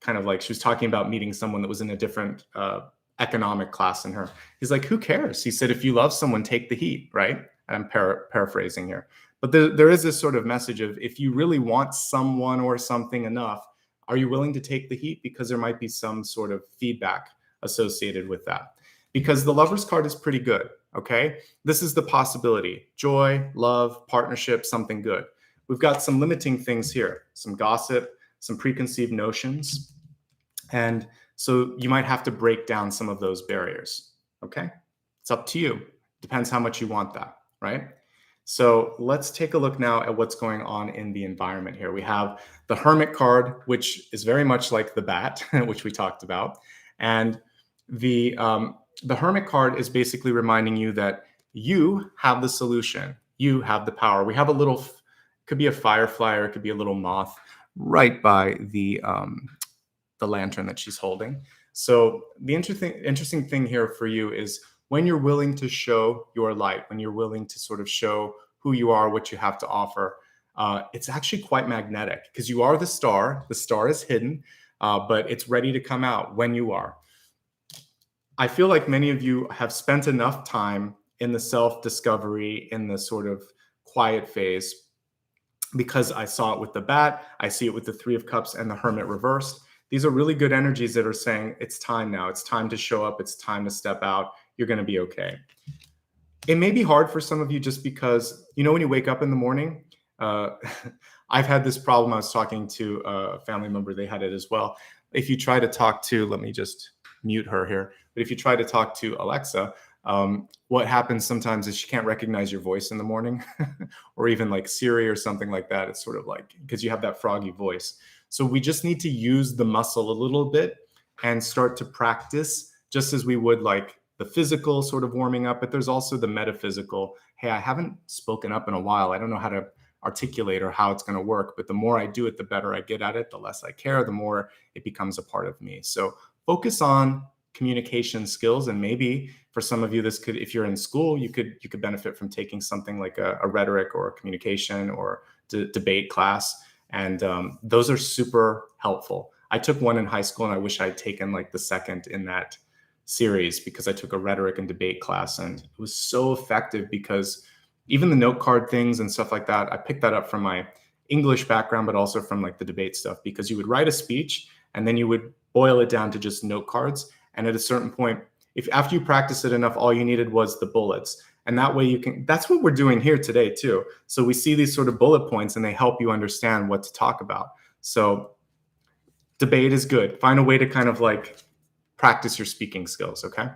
kind of like, she was talking about meeting someone that was in a different economic class than her. He's like, who cares? He said, if you love someone, take the heat, right? And I'm paraphrasing here. But there is this sort of message of, if you really want someone or something enough, are you willing to take the heat? Because there might be some sort of feedback associated with that. Because the Lover's card is pretty good, okay? This is the possibility. Joy, love, partnership, something good. We've got some limiting things here, some gossip, some preconceived notions. And so you might have to break down some of those barriers, okay? It's up to you. Depends how much you want that, right? So let's take a look now at what's going on in the environment here. We have the Hermit card, which is very much like the bat, which we talked about. And the Hermit card is basically reminding you that you have the solution. You have the power. We have a little, could be a firefly or it could be a little moth right by the lantern that she's holding. So the interesting thing here for you is when you're willing to show your light, when you're willing to sort of show who you are, what you have to offer, it's actually quite magnetic because you are the star. The star is hidden, but it's ready to come out when you are. I feel like many of you have spent enough time in the self-discovery, in the sort of quiet phase, because I saw it with the bat, I see it with the Three of Cups and the Hermit reversed. These are really good energies that are saying it's time now. It's time to show up. It's time to step out. You're going to be okay. It may be hard for some of you just because, when you wake up in the morning, I've had this problem. I was talking to a family member. They had it as well. If you try to talk to, let me just mute her here. But if you try to talk to Alexa, what happens sometimes is she can't recognize your voice in the morning or even like Siri or something like that. It's sort of like, because you have that froggy voice. So we just need to use the muscle a little bit and start to practice just as we would like the physical sort of warming up, but there's also the metaphysical. Hey, I haven't spoken up in a while. I don't know how to articulate or how it's going to work, but the more I do it, the better I get at it, the less I care, the more it becomes a part of me. So focus on communication skills. And maybe for some of you, this could, if you're in school, you could benefit from taking something like a rhetoric or a communication or debate class. And those are super helpful. I took one in high school, and I wish I'd taken like the second in that series, because I took a rhetoric and debate class, and it was so effective because even the note card things and stuff like that, I picked that up from my English background, but also from like the debate stuff, because you would write a speech and then you would boil it down to just note cards. And at a certain point, if after you practice it enough, all you needed was the bullets. And that way you can, that's what we're doing here today too. So we see these sort of bullet points and they help you understand what to talk about. So debate is good. Find a way to kind of like practice your speaking skills, okay?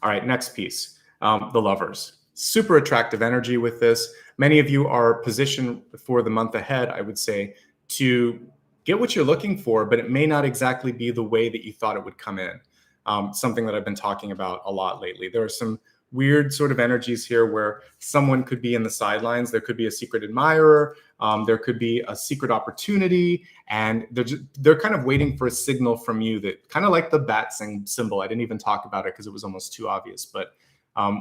All right, next piece, the lovers. Super attractive energy with this. Many of you are positioned for the month ahead, I would say, to get what you're looking for, but it may not exactly be the way that you thought it would come in. Something that I've been talking about a lot lately. There are some weird sort of energies here where someone could be in the sidelines. There could be a secret admirer. There could be a secret opportunity, and they're kind of waiting for a signal from you, that kind of like the bat symbol. I didn't even talk about it because it was almost too obvious. But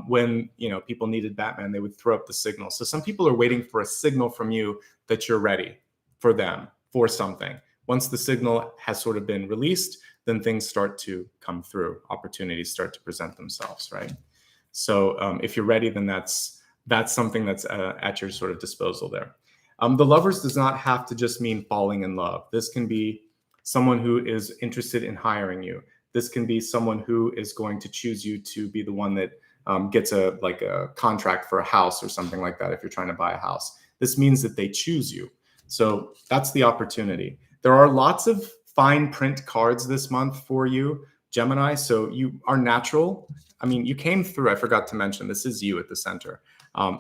when people needed Batman, they would throw up the signal. So some people are waiting for a signal from you that you're ready for them, for something. Once the signal has sort of been released, then things start to come through. Opportunities start to present themselves, right? So if you're ready, then that's something that's at your sort of disposal there. The lovers does not have to just mean falling in love. This can be someone who is interested in hiring you. This can be someone who is going to choose you to be the one that gets a contract for a house or something like that if you're trying to buy a house. This means that they choose you. So that's the opportunity. There are lots of fine print cards this month for you, Gemini. So you are natural. I mean, you came through. I forgot to mention, this is you at the center.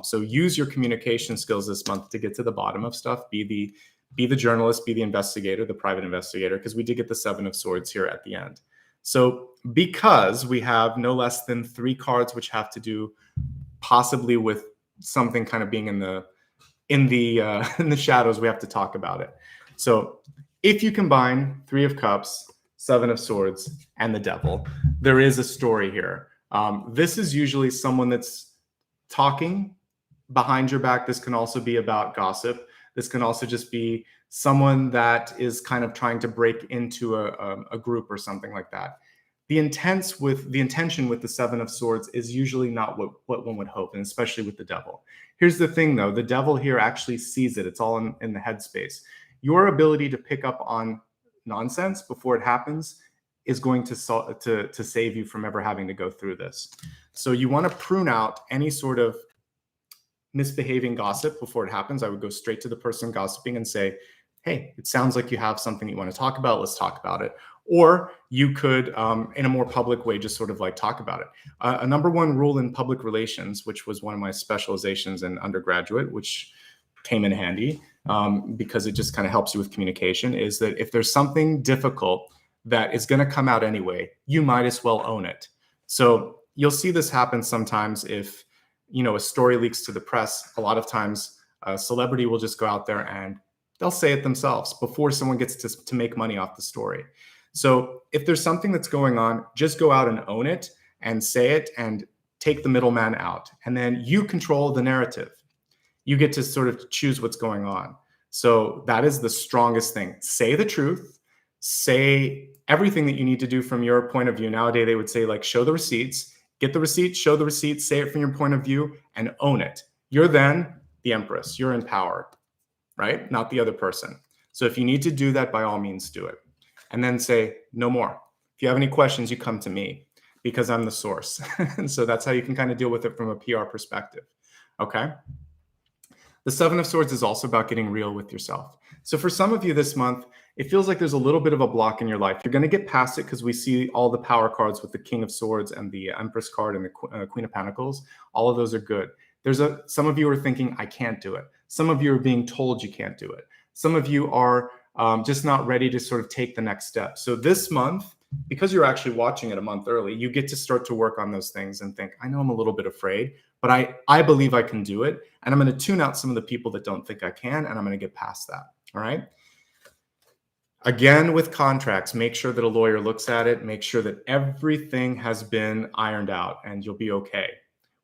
So use your communication skills this month to get to the bottom of stuff. Be the journalist, be the investigator, the private investigator, because we did get the 7 of Swords here at the end. So because we have no less than 3 cards which have to do possibly with something kind of being in the shadows, we have to talk about it. So if you combine 3 of Cups, 7 of Swords, and the Devil, there is a story here. This is usually someone that's talking behind your back. This can also be about gossip. This can also just be someone that is kind of trying to break into a group or something like that. The intention with the 7 of Swords is usually not what one would hope, and especially with the Devil. Here's the thing, though. The Devil here actually sees it. It's all in the headspace. Your ability to pick up on nonsense before it happens is going to save you from ever having to go through this. So you want to prune out any sort of misbehaving gossip before it happens. I would go straight to the person gossiping and say, hey, it sounds like you have something you want to talk about. Let's talk about it. Or you could, in a more public way, just sort of like talk about it. A number 1 rule in public relations, which was one of my specializations in undergraduate, which came in handy because it just kind of helps you with communication, is that if there's something difficult that is going to come out anyway, you might as well own it. So you'll see this happen sometimes if, a story leaks to the press. A lot of times a celebrity will just go out there and they'll say it themselves before someone gets to make money off the story. So if there's something that's going on, just go out and own it and say it and take the middleman out. And then you control the narrative. You get to sort of choose what's going on. So that is the strongest thing. Say the truth. Say everything that you need to do from your point of view. Nowadays, they would say, like, show the receipts, get the receipts, show the receipts, say it from your point of view, and own it. You're then the empress. You're empowered, right? Not the other person. So if you need to do that, by all means, do it. And then say, no more. If you have any questions, you come to me because I'm the source. And so that's how you can kind of deal with it from a PR perspective. Okay. The 7 of Swords is also about getting real with yourself. So for some of you this month, it feels like there's a little bit of a block in your life. You're going to get past it because we see all the power cards with the King of Swords and the Empress card and the Queen of Pentacles. All of those are good. Some of you are thinking, I can't do it. Some of you are being told you can't do it. Some of you are just not ready to sort of take the next step. So this month, because you're actually watching it a month early, you get to start to work on those things and think, I know I'm a little bit afraid, but I believe I can do it. And I'm going to tune out some of the people that don't think I can, and I'm going to get past that. All right. Again, with contracts, make sure that a lawyer looks at it, make sure that everything has been ironed out, and you'll be okay.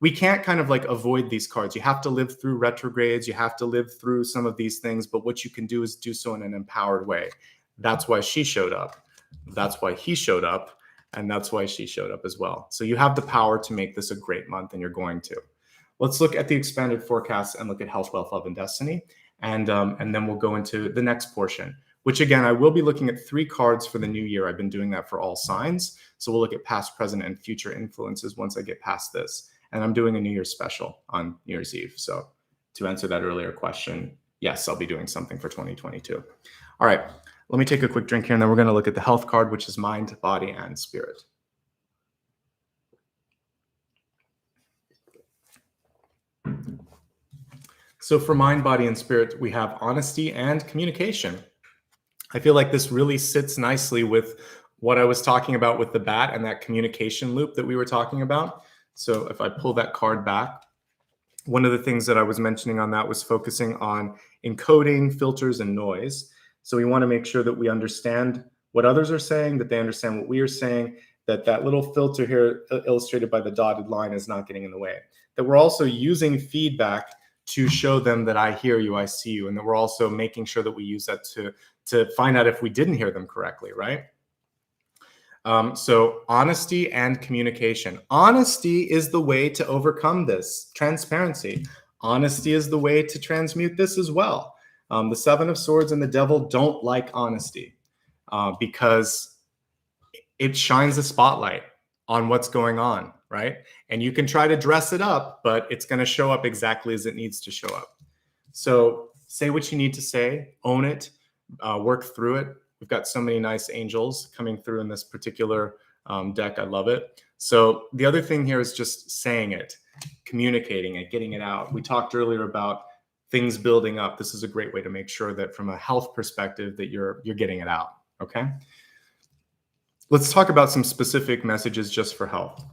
We can't kind of like avoid these cards. You have to live through retrogrades. You have to live through some of these things, but what you can do is do so in an empowered way. That's why she showed up. That's why he showed up. And that's why she showed up as well. So you have the power to make this a great month, and you're going to. Let's look at the expanded forecast and look at health, wealth, love, and destiny. And then we'll go into the next portion, which again, I will be looking at 3 cards for the new year. I've been doing that for all signs. So we'll look at past, present, and future influences once I get past this. And I'm doing a New Year's special on New Year's Eve. So to answer that earlier question, yes, I'll be doing something for 2022. All right, let me take a quick drink here, and then we're going to look at the health card, which is mind, body, and spirit. So for mind, body, and spirit, we have honesty and communication. I feel like this really sits nicely with what I was talking about with the bat and that communication loop that we were talking about. So if I pull that card back, one of the things that I was mentioning on that was focusing on encoding, filters, and noise. So we want to make sure that we understand what others are saying, that they understand what we are saying, that that little filter here illustrated by the dotted line is not getting in the way. That we're also using feedback to show them that I hear you, I see you, and that we're also making sure that we use that to find out if we didn't hear them correctly, right? So honesty and communication. Honesty is the way to overcome this. Transparency. Honesty is the way to transmute this as well. The Seven of Swords and the Devil don't like honesty because it shines a spotlight on what's going on, right? And you can try to dress it up, but it's going to show up exactly as it needs to show up. So say what you need to say, own it, work through it. We've got so many nice angels coming through in this particular deck. I love it. So the other thing here is just saying it, communicating it, getting it out. We talked earlier about things building up. This is a great way to make sure that from a health perspective that you're getting it out, okay? Let's talk about some specific messages just for health.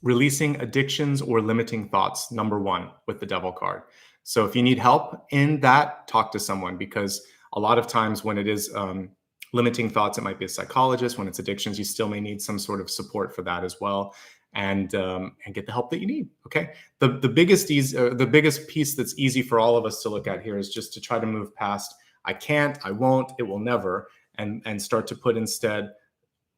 Releasing addictions or limiting thoughts, number 1 with the Devil card. So if you need help in that, talk to someone, because a lot of times when it is limiting thoughts, it might be a psychologist. When it's addictions, you still may need some sort of support for that as well, and get the help that you need. Okay. The biggest piece that's easy for all of us to look at here is just to try to move past I can't, I won't, it will never, and start to put instead,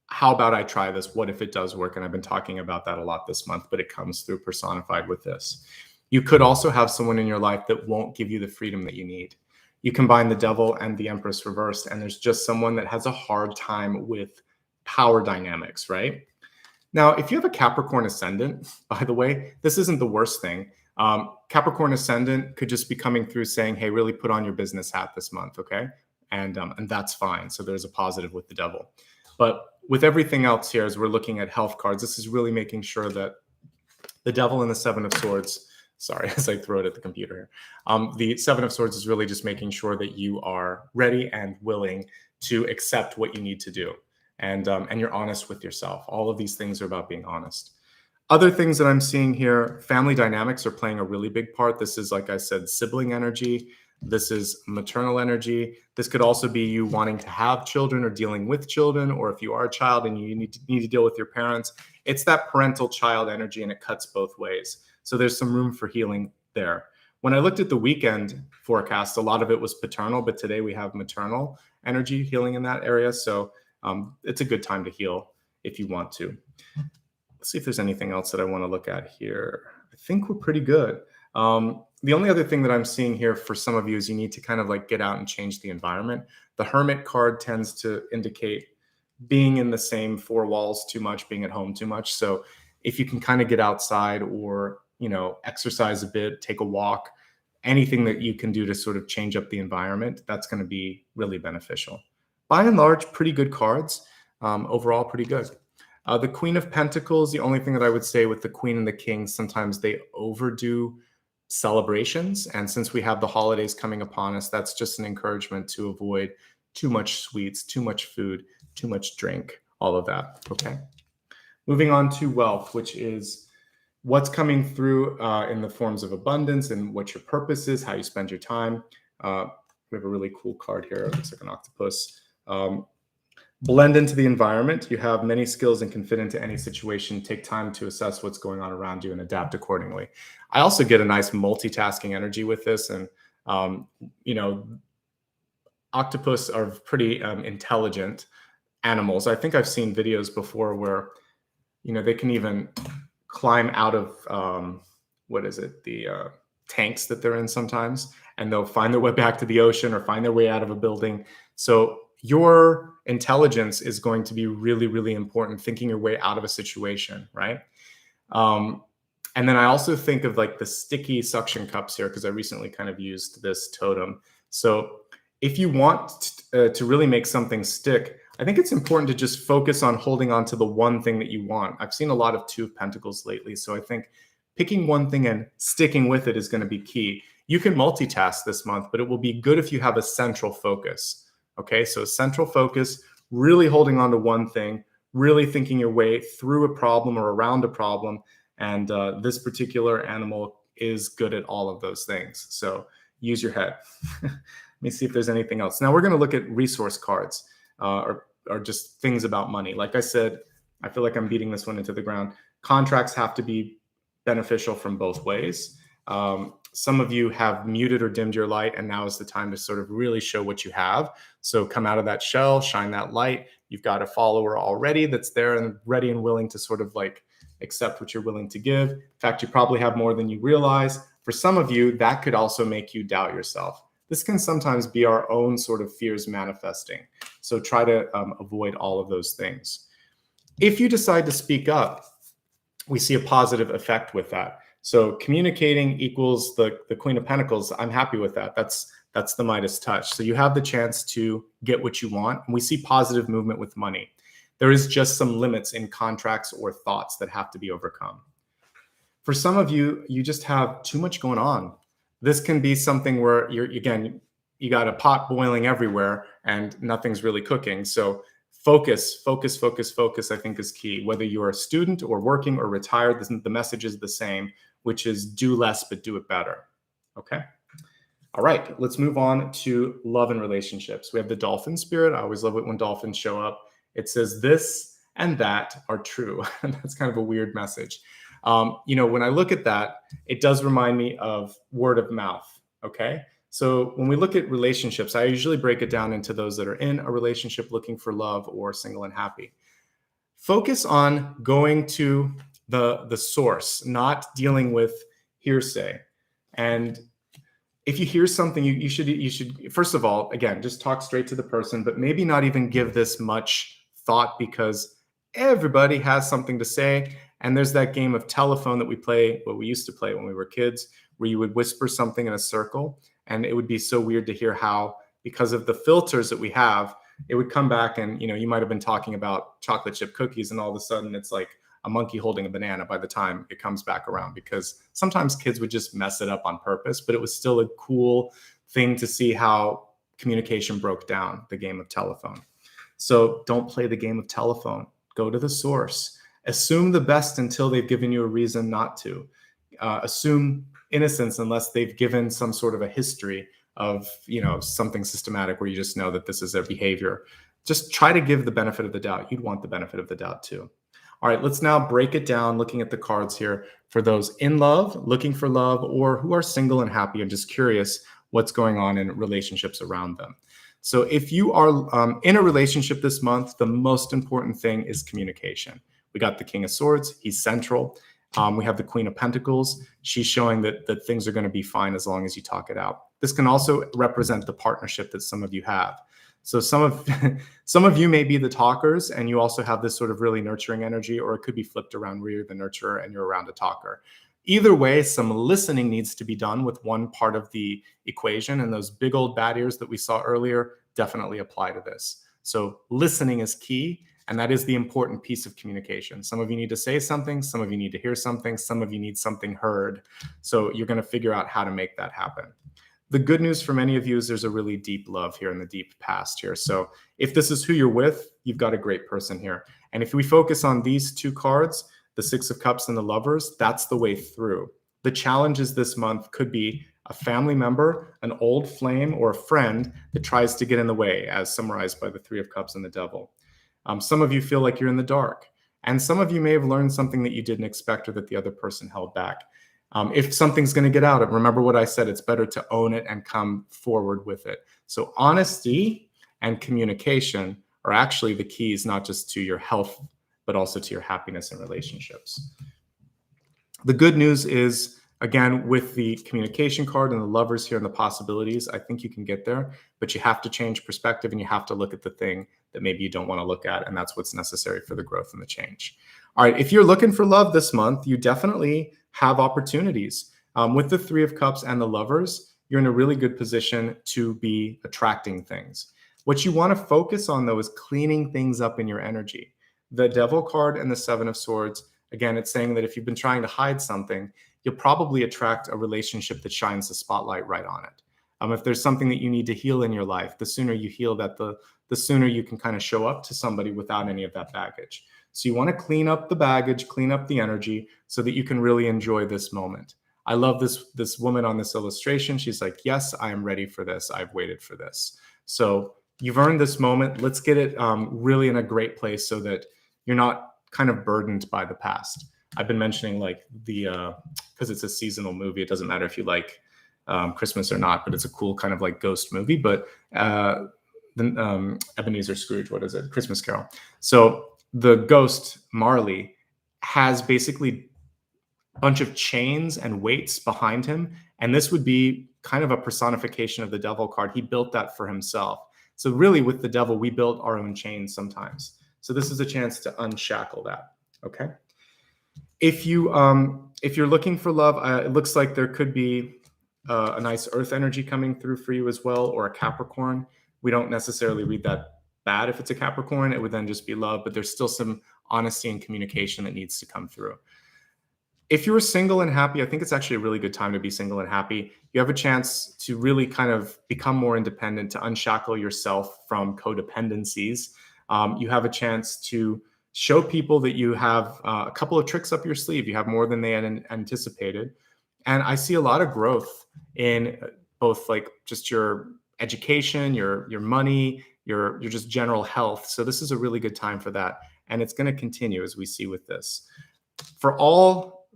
how about I try this? What if it does work? And I've been talking about that a lot this month, but it comes through personified with this. You could also have someone in your life that won't give you the freedom that you need. You combine the Devil and the Empress reversed, and there's just someone that has a hard time with power dynamics, right? Now, if you have a Capricorn ascendant, by the way, this isn't the worst thing. Capricorn ascendant could just be coming through saying, hey, really put on your business hat this month, okay? And that's fine. So there's a positive with the Devil. But with everything else here, as we're looking at health cards, this is really making sure that the Devil and the Seven of Swords, sorry, as I throw it at the computer here. The Seven of Swords is really just making sure that you are ready and willing to accept what you need to do. And you're honest with yourself. All of these things are about being honest. Other things that I'm seeing here, family dynamics are playing a really big part. This is, like I said, sibling energy. This is maternal energy. This could also be you wanting to have children or dealing with children, or if you are a child and you need to deal with your parents. It's that parental child energy, and it cuts both ways. So there's some room for healing there. When I looked at the weekend forecast, a lot of it was paternal, but today we have maternal energy healing in that area. So it's a good time to heal if you want to. Let's see if there's anything else that I want to look at here. I think we're pretty good. The only other thing that I'm seeing here for some of you is you need to kind of like get out and change the environment. The Hermit card tends to indicate being in the same 4 walls too much, being at home too much. So if you can kind of get outside or, exercise a bit, take a walk, anything that you can do to sort of change up the environment, that's going to be really beneficial. By and large, pretty good cards. Overall, pretty good. The Queen of Pentacles, the only thing that I would say with the Queen and the King, sometimes they overdo celebrations. And since we have the holidays coming upon us, that's just an encouragement to avoid too much sweets, too much food, too much drink, all of that. Okay. Moving on to wealth, which is what's coming through in the forms of abundance and what your purpose is, how you spend your time. We have a really cool card here. It looks like an octopus. Blend into the environment. You have many skills and can fit into any situation. Take time to assess what's going on around you and adapt accordingly. I also get a nice multitasking energy with this. And, octopus are pretty intelligent animals. I think I've seen videos before where, they can even climb out of, the tanks that they're in sometimes, and they'll find their way back to the ocean or find their way out of a building. So your intelligence is going to be really, really important, thinking your way out of a situation, right? And then I also think of like the sticky suction cups here, because I recently kind of used this totem. So if you want to really make something stick, I think it's important to just focus on holding on to the one thing that you want. I've seen a lot of Two of Pentacles lately, so I think picking one thing and sticking with it is going to be key. You can multitask this month, but it will be good if you have a central focus. Okay, so central focus, really holding on to one thing, really thinking your way through a problem or around a problem. And this particular animal is good at all of those things. So use your head. Let me see if there's anything else. Now we're going to look at resource cards or just things about money. Like I said, I feel like I'm beating this one into the ground. Contracts have to be beneficial from both ways. Some of you have muted or dimmed your light, and now is the time to sort of really show what you have. So come out of that shell, shine that light. You've got a follower already that's there and ready and willing to sort of like accept what you're willing to give. In fact, you probably have more than you realize. For some of you, that could also make you doubt yourself. This can sometimes be our own sort of fears manifesting. So try to avoid all of those things. If you decide to speak up, we see a positive effect with that. So communicating equals the Queen of Pentacles. I'm happy with that. That's the Midas touch. So you have the chance to get what you want. And we see positive movement with money. There is just some limits in contracts or thoughts that have to be overcome. For some of you, you just have too much going on. This can be something where you got a pot boiling everywhere and nothing's really cooking. So focus, I think is key. Whether you're a student or working or retired, the message is the same, which is do less, but do it better. Okay. All right, let's move on to love and relationships. We have the dolphin spirit. I always love it when dolphins show up. It says this and that are true. And that's kind of a weird message. When I look at that, it does remind me of word of mouth. Okay. So when we look at relationships, I usually break it down into those that are in a relationship looking for love or single and happy. Focus on going to the source, not dealing with hearsay. And if you hear something, you should first of all, again, just talk straight to the person, but maybe not even give this much thought, because everybody has something to say. And there's that game of telephone that we used to play when we were kids, where you would whisper something in a circle. And it would be so weird to hear how, because of the filters that we have, it would come back and, you might have been talking about chocolate chip cookies and all of a sudden it's like a monkey holding a banana by the time it comes back around, because sometimes kids would just mess it up on purpose, but it was still a cool thing to see how communication broke down, the game of telephone. So don't play the game of telephone. Go to the source. Assume the best until they've given you a reason not to. Assume innocence unless they've given some sort of a history of, something systematic where you just know that this is their behavior. Just try to give the benefit of the doubt. You'd want the benefit of the doubt too. All right, let's now break it down, looking at the cards here for those in love, looking for love, or who are single and happy and just curious what's going on in relationships around them. So if you are in a relationship this month, the most important thing is communication. We got the King of Swords. He's central. We have the Queen of Pentacles. She's showing that things are going to be fine as long as you talk it out. This can also represent the partnership that some of you have. So some of you may be the talkers and you also have this sort of really nurturing energy, or it could be flipped around where you're the nurturer and you're around a talker. Either way, some listening needs to be done with one part of the equation, and those big old bad ears that we saw earlier definitely apply to this. So listening is key, and that is the important piece of communication. Some of you need to say something, some of you need to hear something, some of you need something heard. So you're going to figure out how to make that happen. The good news for many of you is there's a really deep love here in the deep past here. So if this is who you're with, you've got a great person here. And if we focus on these two cards, the Six of Cups and the Lovers, that's the way through. The challenges this month could be a family member, an old flame, or a friend that tries to get in the way, as summarized by the Three of Cups and the Devil. Some of you feel like you're in the dark, and some of you may have learned something that you didn't expect or that the other person held back. If something's going to get out, remember what I said, it's better to own it and come forward with it. So honesty and communication are actually the keys, not just to your health, but also to your happiness and relationships. The good news is, again, with the communication card and the Lovers here and the possibilities, I think you can get there, but you have to change perspective and you have to look at the thing that maybe you don't want to look at, and that's what's necessary for the growth and the change. All right, if you're looking for love this month, you definitely have opportunities. With the Three of Cups and the Lovers, you're in a really good position to be attracting things. What you want to focus on, though, is cleaning things up in your energy. The Devil card and the Seven of Swords, again, it's saying that if you've been trying to hide something, you'll probably attract a relationship that shines the spotlight right on it. If there's something that you need to heal in your life, the sooner you heal that, the sooner you can kind of show up to somebody without any of that baggage. So you want to clean up the baggage, clean up the energy so that you can really enjoy this moment. I love this woman on this illustration. She's like, yes, I am ready for this. I've waited for this. So you've earned this moment. Let's get it really in a great place so that you're not kind of burdened by the past. I've been mentioning like because it's a seasonal movie. It doesn't matter if you like Christmas or not, but it's a cool kind of like ghost movie. But Ebenezer Scrooge, what is it? Christmas Carol. So the ghost Marley has basically a bunch of chains and weights behind him. And this would be kind of a personification of the Devil card. He built that for himself. So really with the Devil, we build our own chains sometimes. So this is a chance to unshackle that. Okay. If you're looking for love, it looks like there could be a nice earth energy coming through for you as well, or a Capricorn. We don't necessarily read that bad if it's a Capricorn. It would then just be love, but there's still some honesty and communication that needs to come through. If you're single and happy, I think it's actually a really good time to be single and happy. You have a chance to really kind of become more independent, to unshackle yourself from codependencies. You have a chance to show people that you have a couple of tricks up your sleeve. You have more than they had anticipated. And I see a lot of growth in both like just your education, your money, your just general health. So this is a really good time for that. And it's going to continue as we see with this. For all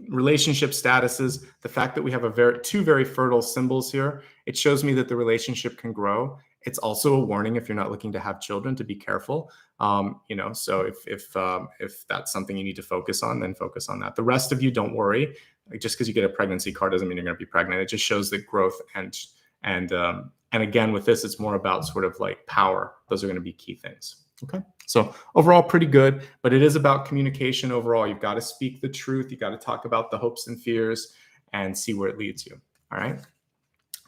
relationship statuses, the fact that we have two very fertile symbols here, it shows me that the relationship can grow. It's also a warning if you're not looking to have children to be careful. So if that's something you need to focus on, then focus on that. The rest of you, don't worry. Just because you get a pregnancy card doesn't mean you're going to be pregnant. It just shows the growth and again, with this, it's more about sort of like power. Those are going to be key things. Okay. So overall, pretty good, but it is about communication overall. You've got to speak the truth. You got to talk about the hopes and fears and see where it leads you. All right.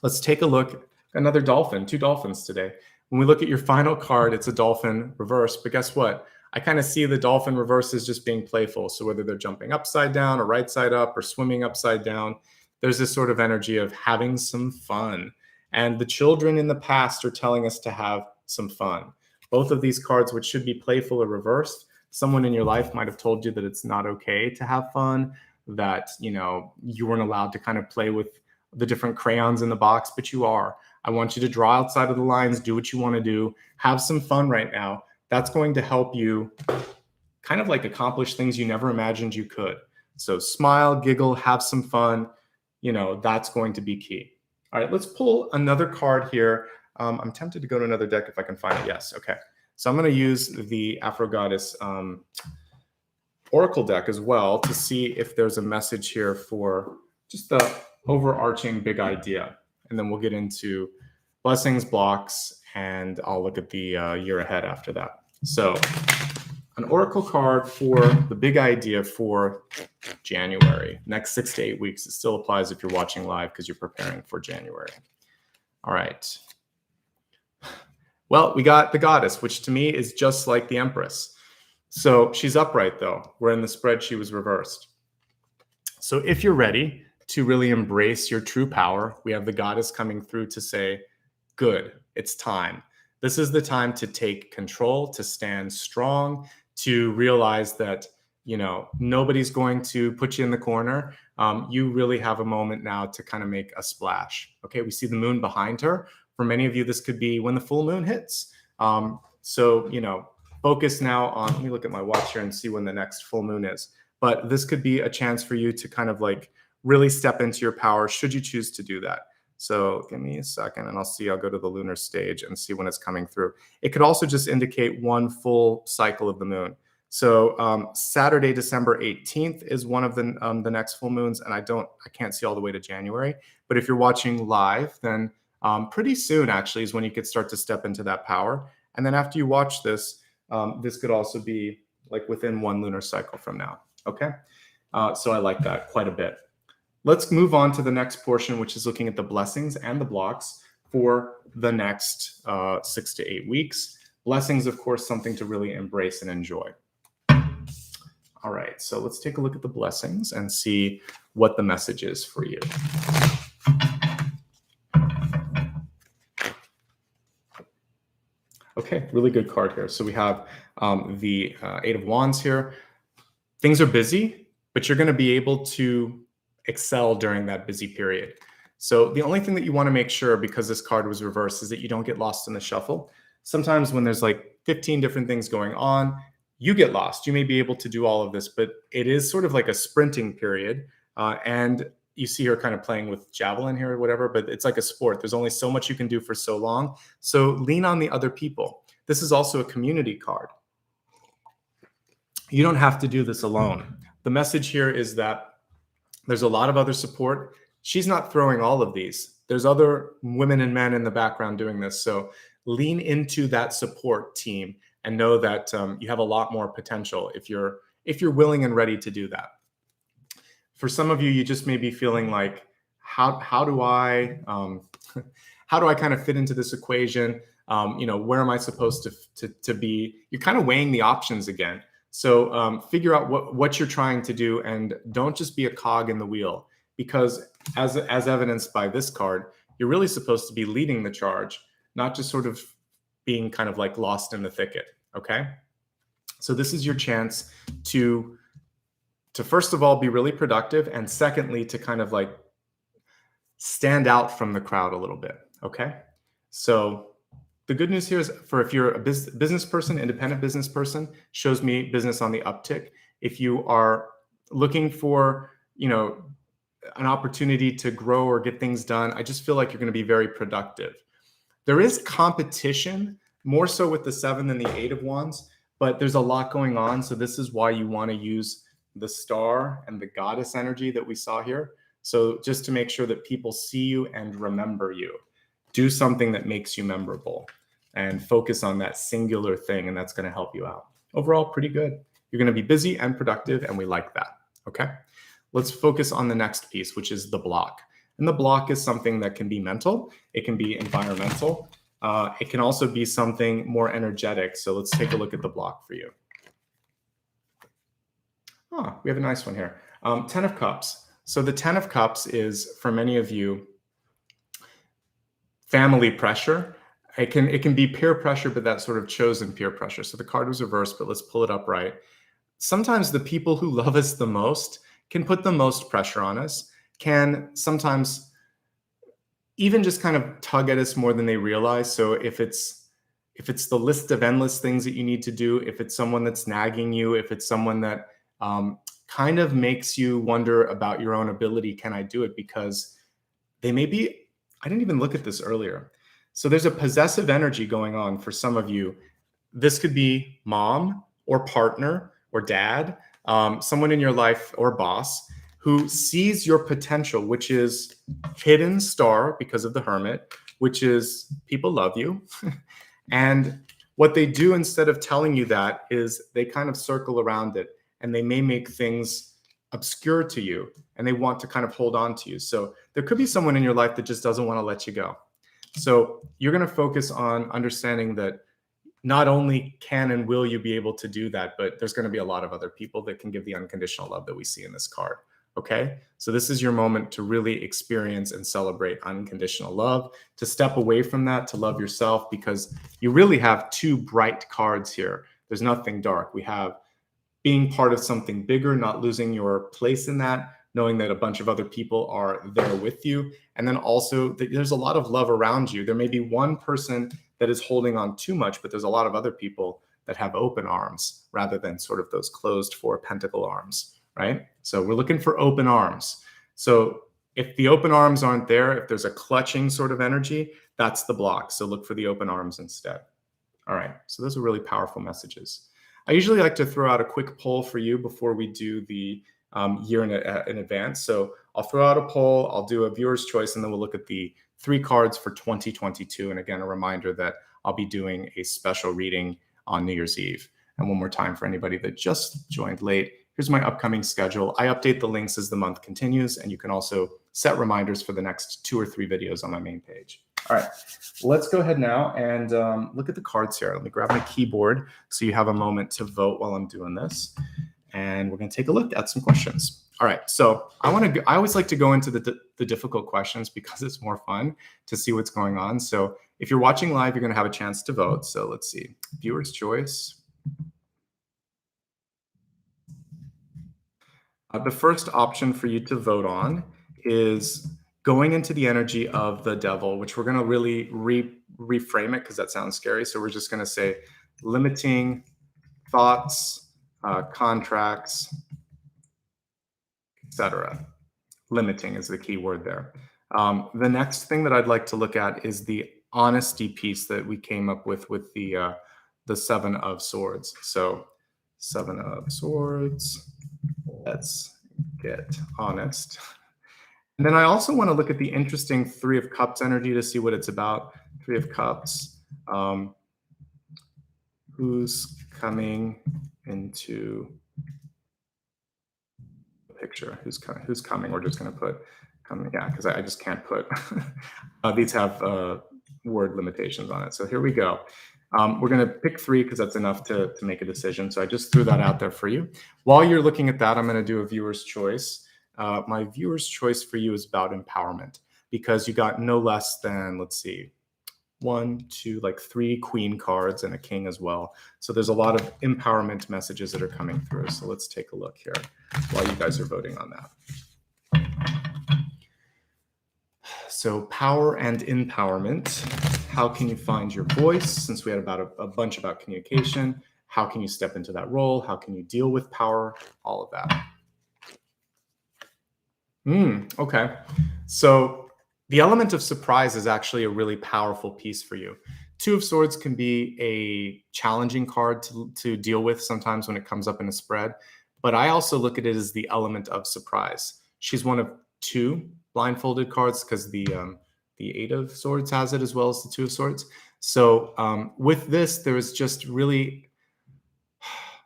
Let's take a look. Another dolphin, 2 dolphins today. When we look at your final card, it's a dolphin reverse, but guess what? I kind of see the dolphin reverse as just being playful. So whether they're jumping upside down or right side up or swimming upside down, there's this sort of energy of having some fun. And the children in the past are telling us to have some fun. Both of these cards, which should be playful or reversed, someone in your life might have told you that it's not okay to have fun, that, you weren't allowed to kind of play with the different crayons in the box, but you are. I want you to draw outside of the lines, do what you want to do, have some fun right now. That's going to help you kind of like accomplish things you never imagined you could. So smile, giggle, have some fun. That's going to be key. All right, let's pull another card here. I'm tempted to go to another deck if I can find it. Yes, okay. So I'm going to use the Afro Goddess Oracle deck as well to see if there's a message here for just the overarching big idea. And then we'll get into blessings, blocks, and I'll look at the year ahead after that. So an Oracle card for the big idea for January, next 6 to 8 weeks. It still applies if you're watching live because you're preparing for January. All right. Well, we got the goddess, which to me is just like the Empress. So she's upright though, where in the spread she was reversed. So if you're ready to really embrace your true power. We have the goddess coming through to say, good, it's time. This is the time to take control, to stand strong, to realize that, you know, nobody's going to put you in the corner. You really have a moment now to kind of make a splash. Okay, we see the moon behind her. For many of you, this could be when the full moon hits. So, you know, focus now on, let me look at my watch here and see when the next full moon is. But this could be a chance for you to kind of like really step into your power should you choose to do that. So give me a second and I'll go to the lunar stage and see when it's coming through. It could also just indicate one full cycle of the moon. So Saturday, December 18th is one of the next full moons, and I can't see all the way to January. But if you're watching live, then pretty soon actually is when you could start to step into that power. And then after you watch this, this could also be like within one lunar cycle from now. Okay, so I like that quite a bit. Let's move on to the next portion, which is looking at the blessings and the blocks for the next 6 to 8 weeks. Blessings, of course, something to really embrace and enjoy. All right, so let's take a look at the blessings and see what the message is for you. Okay, really good card here. So we have the Eight of Wands here. Things are busy, but you're going to be able to excel during that busy period. So the only thing that you want to make sure, because this card was reversed, is that you don't get lost in the shuffle. Sometimes when there's like 15 different things going on, you get lost. You may be able to do all of this, but it is sort of like a sprinting period. And you see her kind of playing with javelin here or whatever, but it's like a sport. There's only so much you can do for so long. So lean on the other people. This is also a community card. You don't have to do this alone. The message here is that there's a lot of other support. She's not throwing all of these. There's other women and men in the background doing this. So lean into that support team and know that you have a lot more potential if you're willing and ready to do that. For some of you, you just may be feeling like, how do I kind of fit into this equation? Where am I supposed to be? You're kind of weighing the options again. So figure out what you're trying to do, and don't just be a cog in the wheel, because as evidenced by this card, you're really supposed to be leading the charge, not just sort of being kind of like lost in the thicket. Okay. So this is your chance to first of all, be really productive. And secondly, to kind of like stand out from the crowd a little bit. Okay. So the good news here is if you're a business person, independent business person, shows me business on the uptick. If you are looking for, an opportunity to grow or get things done, I just feel like you're going to be very productive. There is competition, more so with the 7 than the 8 of Wands, but there's a lot going on. So this is why you want to use the star and the goddess energy that we saw here. So just to make sure that people see you and remember you. Do something that makes you memorable and focus on that singular thing, and that's going to help you out. Overall, pretty good. You're going to be busy and productive, and we like that. Okay, let's focus on the next piece, which is the block. And the block is something that can be mental. It can be environmental. It can also be something more energetic. So let's take a look at the block for you. We have a nice one here. 10 of Cups. So the 10 of Cups is, for many of you, family pressure. It can be peer pressure, but that sort of chosen peer pressure. So the card was reversed, but let's pull it up right. Sometimes the people who love us the most can put the most pressure on us, can sometimes even just kind of tug at us more than they realize. So if it's the list of endless things that you need to do, if it's someone that's nagging you, if it's someone that kind of makes you wonder about your own ability, can I do it? Because they may be, I didn't even look at this earlier. So there's a possessive energy going on for some of you. This could be mom or partner or dad, someone in your life or boss who sees your potential, which is hidden star because of the Hermit, which is people love you. And what they do instead of telling you that is they kind of circle around it, and they may make things obscure to you, and they want to kind of hold on to you. So there could be someone in your life that just doesn't want to let you go. So you're going to focus on understanding that not only can and will you be able to do that, but there's going to be a lot of other people that can give the unconditional love that we see in this card. Okay, so this is your moment to really experience and celebrate unconditional love, to step away from that, to love yourself, because you really have two bright cards here. There's nothing dark. We have being part of something bigger, not losing your place in that, knowing that a bunch of other people are there with you. And then also there's a lot of love around you. There may be one person that is holding on too much, but there's a lot of other people that have open arms rather than sort of those closed four pentacle arms, right? So we're looking for open arms. So if the open arms aren't there, if there's a clutching sort of energy, that's the block. So look for the open arms instead. All right, so those are really powerful messages. I usually like to throw out a quick poll for you before we do the year in advance. So I'll throw out a poll, I'll do a viewer's choice, and then we'll look at the 3 cards for 2022. And again, a reminder that I'll be doing a special reading on New Year's Eve. And one more time for anybody that just joined late, here's my upcoming schedule. I update the links as the month continues, and you can also set reminders for the next 2 or 3 videos on my main page. All right, let's go ahead now and look at the cards here. Let me grab my keyboard so you have a moment to vote while I'm doing this. And we're going to take a look at some questions. All right, so I always like to go into the difficult questions because it's more fun to see what's going on. So if you're watching live, you're going to have a chance to vote. So let's see, viewer's choice. The first option for you to vote on is going into the energy of the devil, which we're going to really reframe it because that sounds scary. So we're just going to say limiting thoughts, contracts, etc. Limiting is the key word there. The next thing that I'd like to look at is the honesty piece that we came up with the 7 of Swords. So 7 of Swords. Let's get honest. And then I also want to look at the interesting 3 of Cups energy to see what it's about. 3 of Cups. Who's coming into the picture? Who's coming? We're just going to put coming. Yeah, because I just can't put. These have word limitations on it. So here we go. We're going to pick 3 because that's enough to make a decision. So I just threw that out there for you. While you're looking at that, I'm going to do a viewer's choice. My viewer's choice for you is about empowerment, because you got no less than, let's see, 1, 2, like 3 queen cards and a king as well. So there's a lot of empowerment messages that are coming through. So let's take a look here while you guys are voting on that. So power and empowerment. How can you find your voice? Since we had about a bunch about communication, how can you step into that role? How can you deal with power? All of that. Okay. So the element of surprise is actually a really powerful piece for you. 2 of Swords can be a challenging card to deal with sometimes when it comes up in a spread, but I also look at it as the element of surprise. She's one of 2 blindfolded cards because the 8 of Swords has it as well as the 2 of Swords. So with this, there is just really,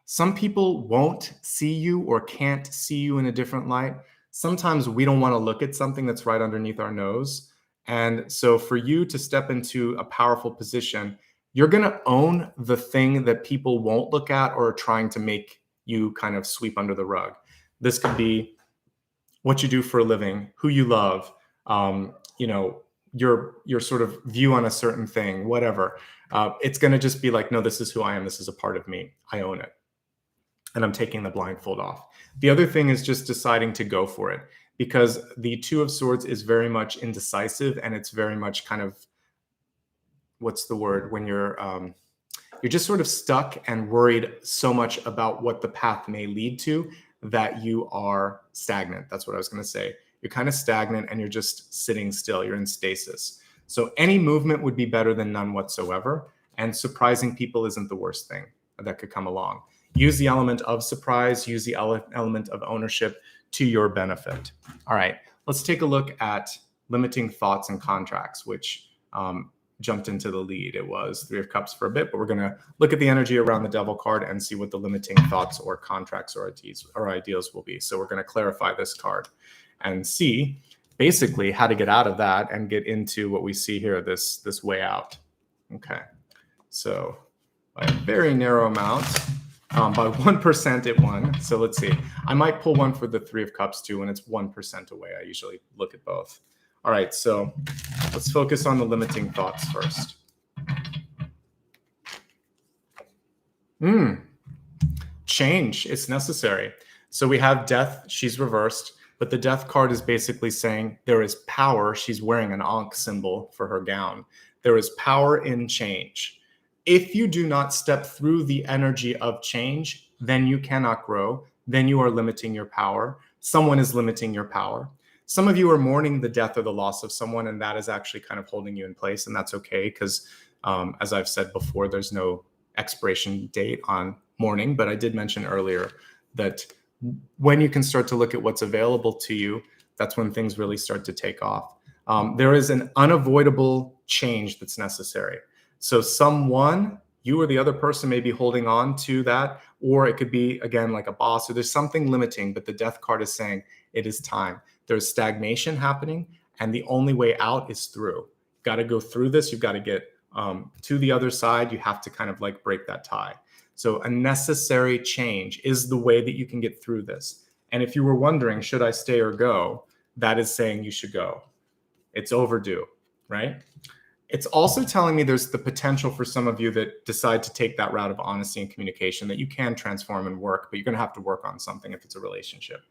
some people won't see you or can't see you in a different light. Sometimes we don't want to look at something that's right underneath our nose. And so for you to step into a powerful position, you're going to own the thing that people won't look at or are trying to make you kind of sweep under the rug. This could be what you do for a living, who you love, your sort of view on a certain thing, whatever. It's going to just be like, no, this is who I am. This is a part of me. I own it. And I'm taking the blindfold off. The other thing is just deciding to go for it, because the 2 of Swords is very much indecisive, and it's very much kind of, what's the word, when you're just sort of stuck and worried so much about what the path may lead to that you are stagnant. That's what I was going to say. You're kind of stagnant and you're just sitting still. You're in stasis. So any movement would be better than none whatsoever. And surprising people isn't the worst thing that could come along. Use the element of surprise, use the element of ownership to your benefit. All right, let's take a look at limiting thoughts and contracts, which jumped into the lead. It was 3 of Cups for a bit, but we're going to look at the energy around the Devil card and see what the limiting thoughts or contracts or ideas will be. So we're going to clarify this card and see basically how to get out of that and get into what we see here, this way out. Okay, so by a very narrow amount, By 1% it won. So let's see. I might pull one for the Three of Cups too when it's 1% away. I usually look at both. All right, so let's focus on the limiting thoughts first. Change, it's necessary. So we have death, she's reversed, but the death card is basically saying there is power. She's wearing an Ankh symbol for her gown. There is power in change. If you do not step through the energy of change, then you cannot grow. Then you are limiting your power. Someone is limiting your power. Some of you are mourning the death or the loss of someone, and that is actually kind of holding you in place, and that's okay because, as I've said before, there's no expiration date on mourning, but I did mention earlier that when you can start to look at what's available to you, that's when things really start to take off. There is an unavoidable change that's necessary. So someone, you or the other person may be holding on to that, or it could be, again, like a boss, or there's something limiting, but the death card is saying it is time. There's stagnation happening, and the only way out is through. You've got to go through this. You've got to get to the other side. You have to kind of like break that tie. So a necessary change is the way that you can get through this. And if you were wondering, should I stay or go? That is saying you should go. It's overdue, right? It's also telling me there's the potential for some of you that decide to take that route of honesty and communication, that you can transform and work, but you're going to have to work on something if it's a relationship.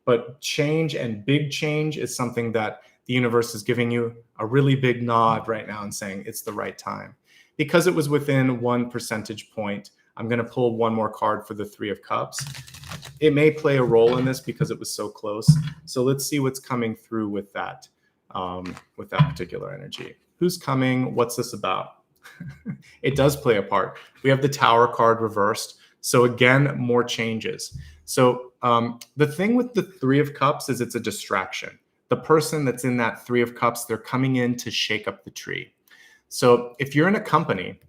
But change and big change is something that the universe is giving you a really big nod right now and saying it's the right time. Because it was within 1 percentage point, I'm going to pull one more card for the Three of Cups. It may play a role in this because it was so close. So let's see what's coming through with that particular energy. Who's coming? What's this about? It does play a part. We have the Tower card reversed. So again, more changes. So the thing with the Three of Cups is it's a distraction. The person that's in that Three of Cups, they're coming in to shake up the tree. So if you're in a company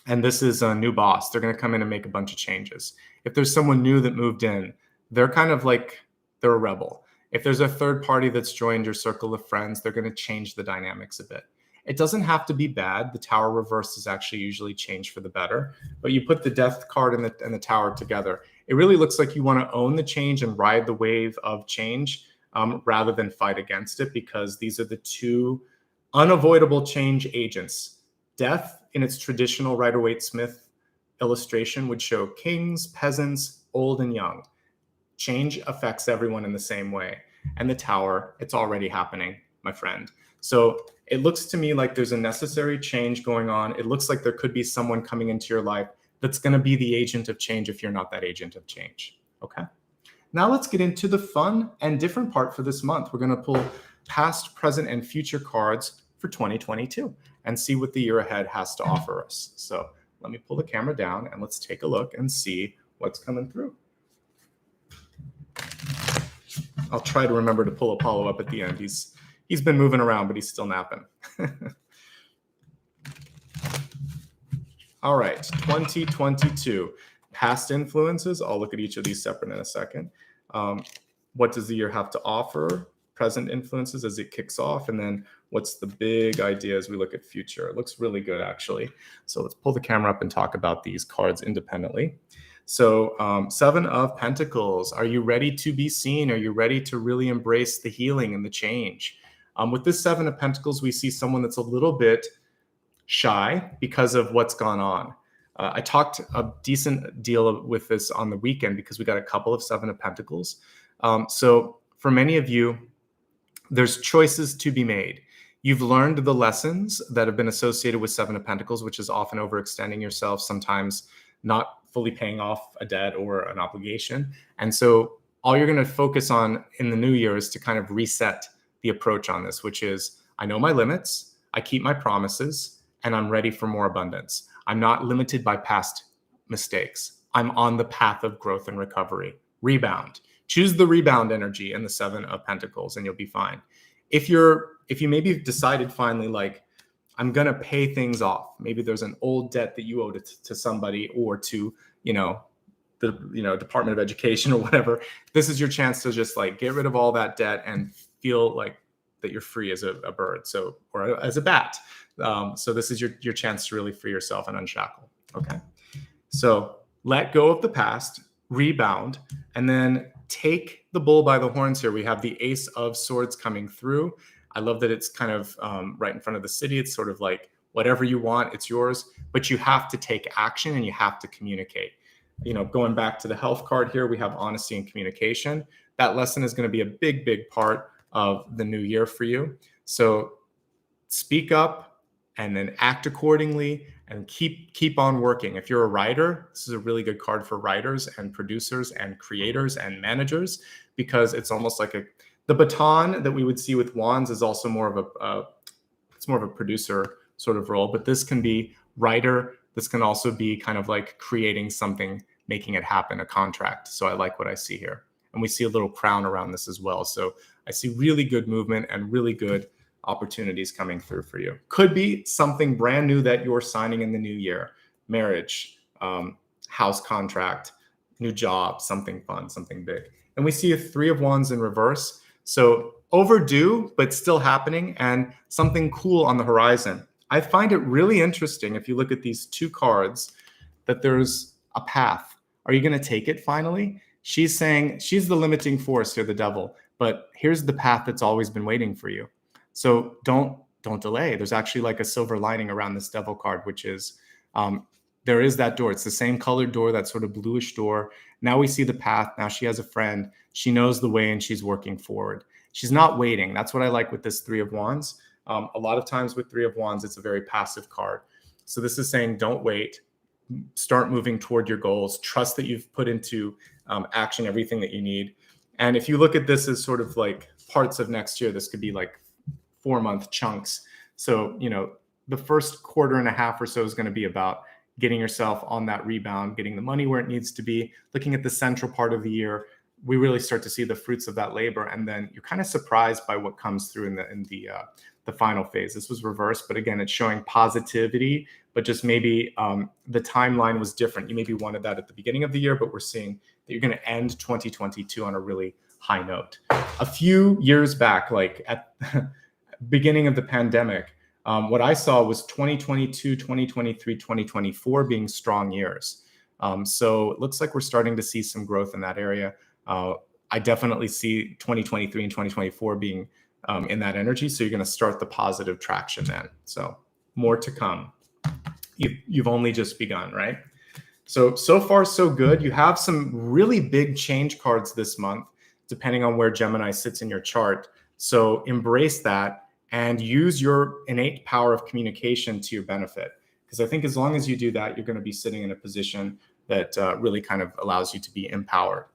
and this is a new boss, they're going to come in and make a bunch of changes. If there's someone new that moved in, they're kind of like, they're a rebel. If there's a third party that's joined your circle of friends, they're going to change the dynamics a bit. It doesn't have to be bad. The Tower reverse is actually usually changed for the better. But you put the Death card and the Tower together, it really looks like you want to own the change and ride the wave of change rather than fight against it, because these are the two unavoidable change agents. Death, in its traditional Rider-Waite-Smith illustration, would show kings, peasants, old and young. Change affects everyone in the same way. And the Tower, it's already happening, my friend. So it looks to me like there's a necessary change going on. It looks like there could be someone coming into your life that's going to be the agent of change if you're not that agent of change. Okay. Now let's get into the fun and different part for this month. We're going to pull past, present, and future cards for 2022 and see what the year ahead has to offer us. So let me pull the camera down and let's take a look and see what's coming through. I'll try to remember to pull Apollo up at the end. He's been moving around, but he's still napping. All right, 2022. Past influences. I'll look at each of these separate in a second. What does the year have to offer? Present influences as it kicks off. And then what's the big idea as we look at future? It looks really good, actually. So let's pull the camera up and talk about these cards independently. So 7 of Pentacles. Are you ready to be seen? Are you ready to really embrace the healing and the change? With this 7 of Pentacles, we see someone that's a little bit shy because of what's gone on. I talked a decent deal with this on the weekend because we got a couple of 7 of Pentacles. So for many of you, there's choices to be made. You've learned the lessons that have been associated with 7 of Pentacles, which is often overextending yourself, sometimes not fully paying off a debt or an obligation. And so all you're going to focus on in the new year is to kind of reset the approach on this, which is, I know my limits, I keep my promises, and I'm ready for more abundance. I'm not limited by past mistakes. I'm on the path of growth and recovery. Rebound. Choose the rebound energy in the 7 of Pentacles and you'll be fine. If you maybe decided finally, like, I'm going to pay things off. Maybe there's an old debt that you owed to somebody or to, the Department of Education or whatever. This is your chance to just like get rid of all that debt and feel like that you're free as a bird, or as a bat. So this is your chance to really free yourself and unshackle. Okay. So let go of the past, rebound, and then take the bull by the horns here. We have the Ace of Swords coming through. I love that it's kind of right in front of the city. It's sort of like whatever you want, it's yours, but you have to take action and you have to communicate. Going back to the health card here, we have honesty and communication. That lesson is going to be a big, big part of the new year for you. So speak up and then act accordingly and keep on working. If you're a writer, this is a really good card for writers and producers and creators and managers, because it's almost like the baton that we would see with wands is also more of a producer sort of role, but this can be writer. This can also be kind of like creating something, making it happen, a contract. So I like what I see here. And we see a little crown around this as well. So I see really good movement and really good opportunities coming through for you. Could be something brand new that you're signing in the new year. Marriage, house contract, new job, something fun, something big. And we see a 3 of Wands in reverse. So overdue, but still happening, and something cool on the horizon. I find it really interesting, if you look at these 2 cards, that there's a path. Are you going to take it finally? She's saying she's the limiting force here, the devil, but here's the path that's always been waiting for you. So don't delay. There's actually like a silver lining around this devil card, which is there is that door. It's the same colored door, that sort of bluish door. Now we see the path. Now she has a friend. She knows the way and she's working forward. She's not waiting. That's what I like with this 3 of Wands. A lot of times with 3 of Wands, it's a very passive card. So this is saying don't wait. Start moving toward your goals. Trust that you've put into action everything that you need. And if you look at this as sort of like parts of next year, this could be like 4-month chunks. So, the first quarter and a half or so is going to be about getting yourself on that rebound, getting the money where it needs to be. Looking at the central part of the year, we really start to see the fruits of that labor. And then you're kind of surprised by what comes through in the final phase. This was reversed, but again, it's showing positivity, but just maybe the timeline was different. You maybe wanted that at the beginning of the year, but we're seeing that you're going to end 2022 on a really high note. A few years back, like at beginning of the pandemic, what I saw was 2022, 2023, 2024 being strong years. So it looks like we're starting to see some growth in that area. I definitely see 2023 and 2024 being in that energy. So you're going to start the positive traction then. So more to come. You've only just begun, right? So far, so good. You have some really big change cards this month, depending on where Gemini sits in your chart. So embrace that and use your innate power of communication to your benefit. Because I think as long as you do that, you're going to be sitting in a position that really kind of allows you to be empowered.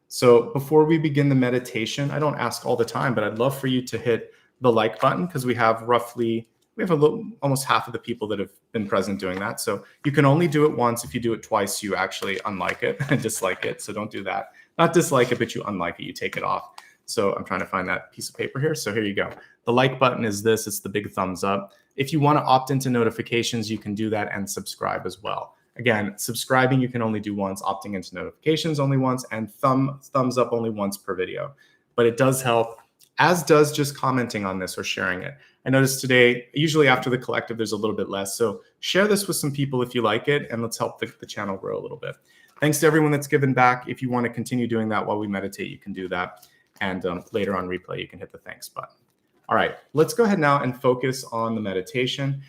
So before we begin the meditation, I don't ask all the time, but I'd love for you to hit the like button, because we have almost half of the people that have been present doing that. So you can only do it once. If you do it twice, you actually unlike it and dislike it. So don't do that. Not dislike it, but you unlike it. You take it off. So I'm trying to find that piece of paper here. So here you go. The like button is this. It's the big thumbs up. If you want to opt into notifications, you can do that, and subscribe as well. Again, subscribing you can only do once, opting into notifications only once, and thumbs up only once per video. But it does help, as does just commenting on this or sharing it. I noticed today, usually after the collective, there's a little bit less. So share this with some people if you like it, and let's help the channel grow a little bit. Thanks to everyone that's given back. If you want to continue doing that while we meditate, you can do that. And later on replay, you can hit the thanks button. All right, let's go ahead now and focus on the meditation.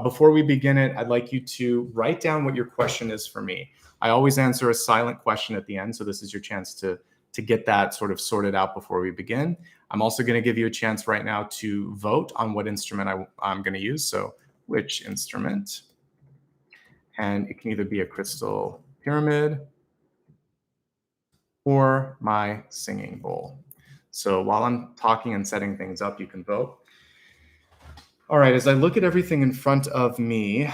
Before we begin it, I'd like you to write down what your question is for me. I always answer a silent question at the end, so this is your chance to get that sort of sorted out before we begin. I'm also going to give you a chance right now to vote on what instrument I'm going to use. So which instrument? And it can either be a crystal pyramid or my singing bowl. So while I'm talking and setting things up, you can vote. All right, as I look at everything in front of me,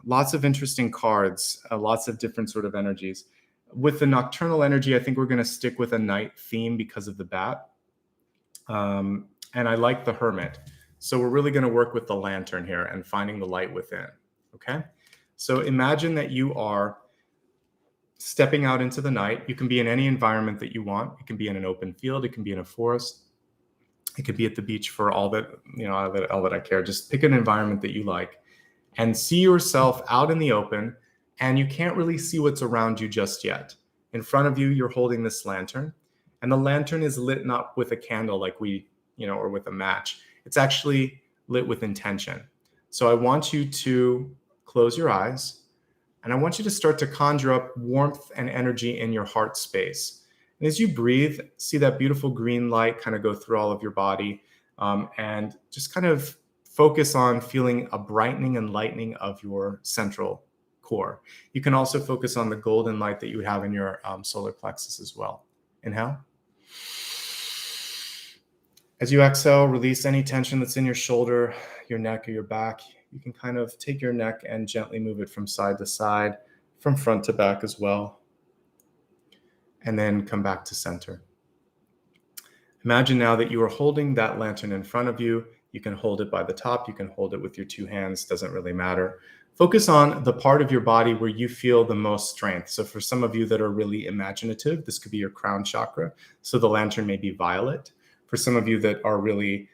lots of interesting cards, lots of different sort of energies. With the nocturnal energy, I think we're going to stick with a night theme because of the bat. And I like the hermit. So we're really going to work with the lantern here and finding the light within. Okay. So imagine that you are stepping out into the night. You can be in any environment that you want. It can be in an open field. It can be in a forest. It could be at the beach, for all that I care. Just pick an environment that you like and see yourself out in the open, and you can't really see what's around you just yet. In front of you, you're holding this lantern, and the lantern is lit not with a candle like or with a match. It's actually lit with intention. So I want you to close your eyes, and I want you to start to conjure up warmth and energy in your heart space. And as you breathe, see that beautiful green light kind of go through all of your body, and just kind of focus on feeling a brightening and lightening of your central core. You can also focus on the golden light that you have in your solar plexus as well. Inhale. As you exhale, release any tension that's in your shoulder, your neck, or your back. You can kind of take your neck and gently move it from side to side, from front to back as well. And then come back to center. Imagine now that you are holding that lantern in front of you. You can hold it by the top. You can hold it with your two hands. Doesn't really matter. Focus on the part of your body where you feel the most strength. So for some of you that are really imaginative, this could be your crown chakra. So the lantern may be violet. For some of you that are really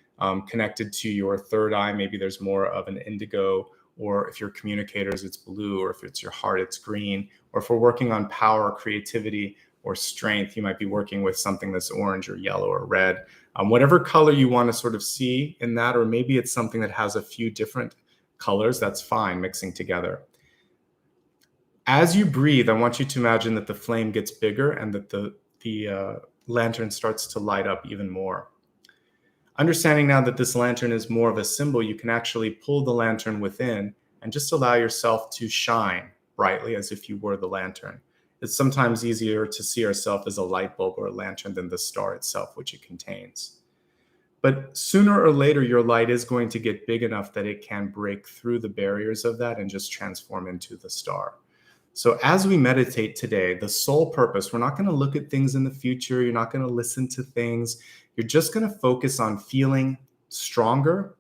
connected to your third eye, maybe there's more of an indigo, or if you're communicators, it's blue, or if it's your heart, it's green. Or if we're working on power, creativity, or strength, you might be working with something that's orange or yellow or red. Whatever color you want to sort of see in that, or maybe it's something that has a few different colors, that's fine, mixing together. As you breathe, I want you to imagine that the flame gets bigger and that the lantern starts to light up even more. Understanding now that this lantern is more of a symbol, you can actually pull the lantern within and just allow yourself to shine brightly as if you were the lantern. It's sometimes easier to see ourselves as a light bulb or a lantern than the star itself, which it contains. But sooner or later, your light is going to get big enough that it can break through the barriers of that and just transform into the star. So as we meditate today, the sole purpose, we're not going to look at things in the future. You're not going to listen to things. You're just going to focus on feeling stronger,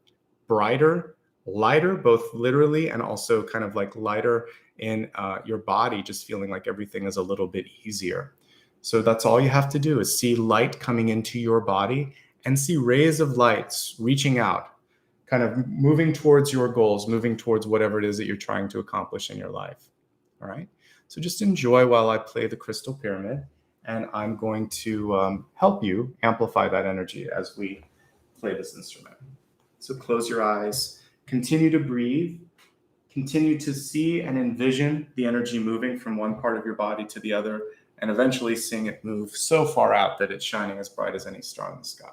brighter, lighter, both literally and also kind of like lighter in your body, just feeling like everything is a little bit easier. So that's all you have to do is see light coming into your body and see rays of lights reaching out, kind of moving towards your goals, moving towards whatever it is that you're trying to accomplish in your life. All right. So just enjoy while I play the crystal pyramid, and I'm going to help you amplify that energy as we play this instrument. So close your eyes, continue to breathe, continue to see and envision the energy moving from one part of your body to the other, and eventually seeing it move so far out that it's shining as bright as any star in the sky.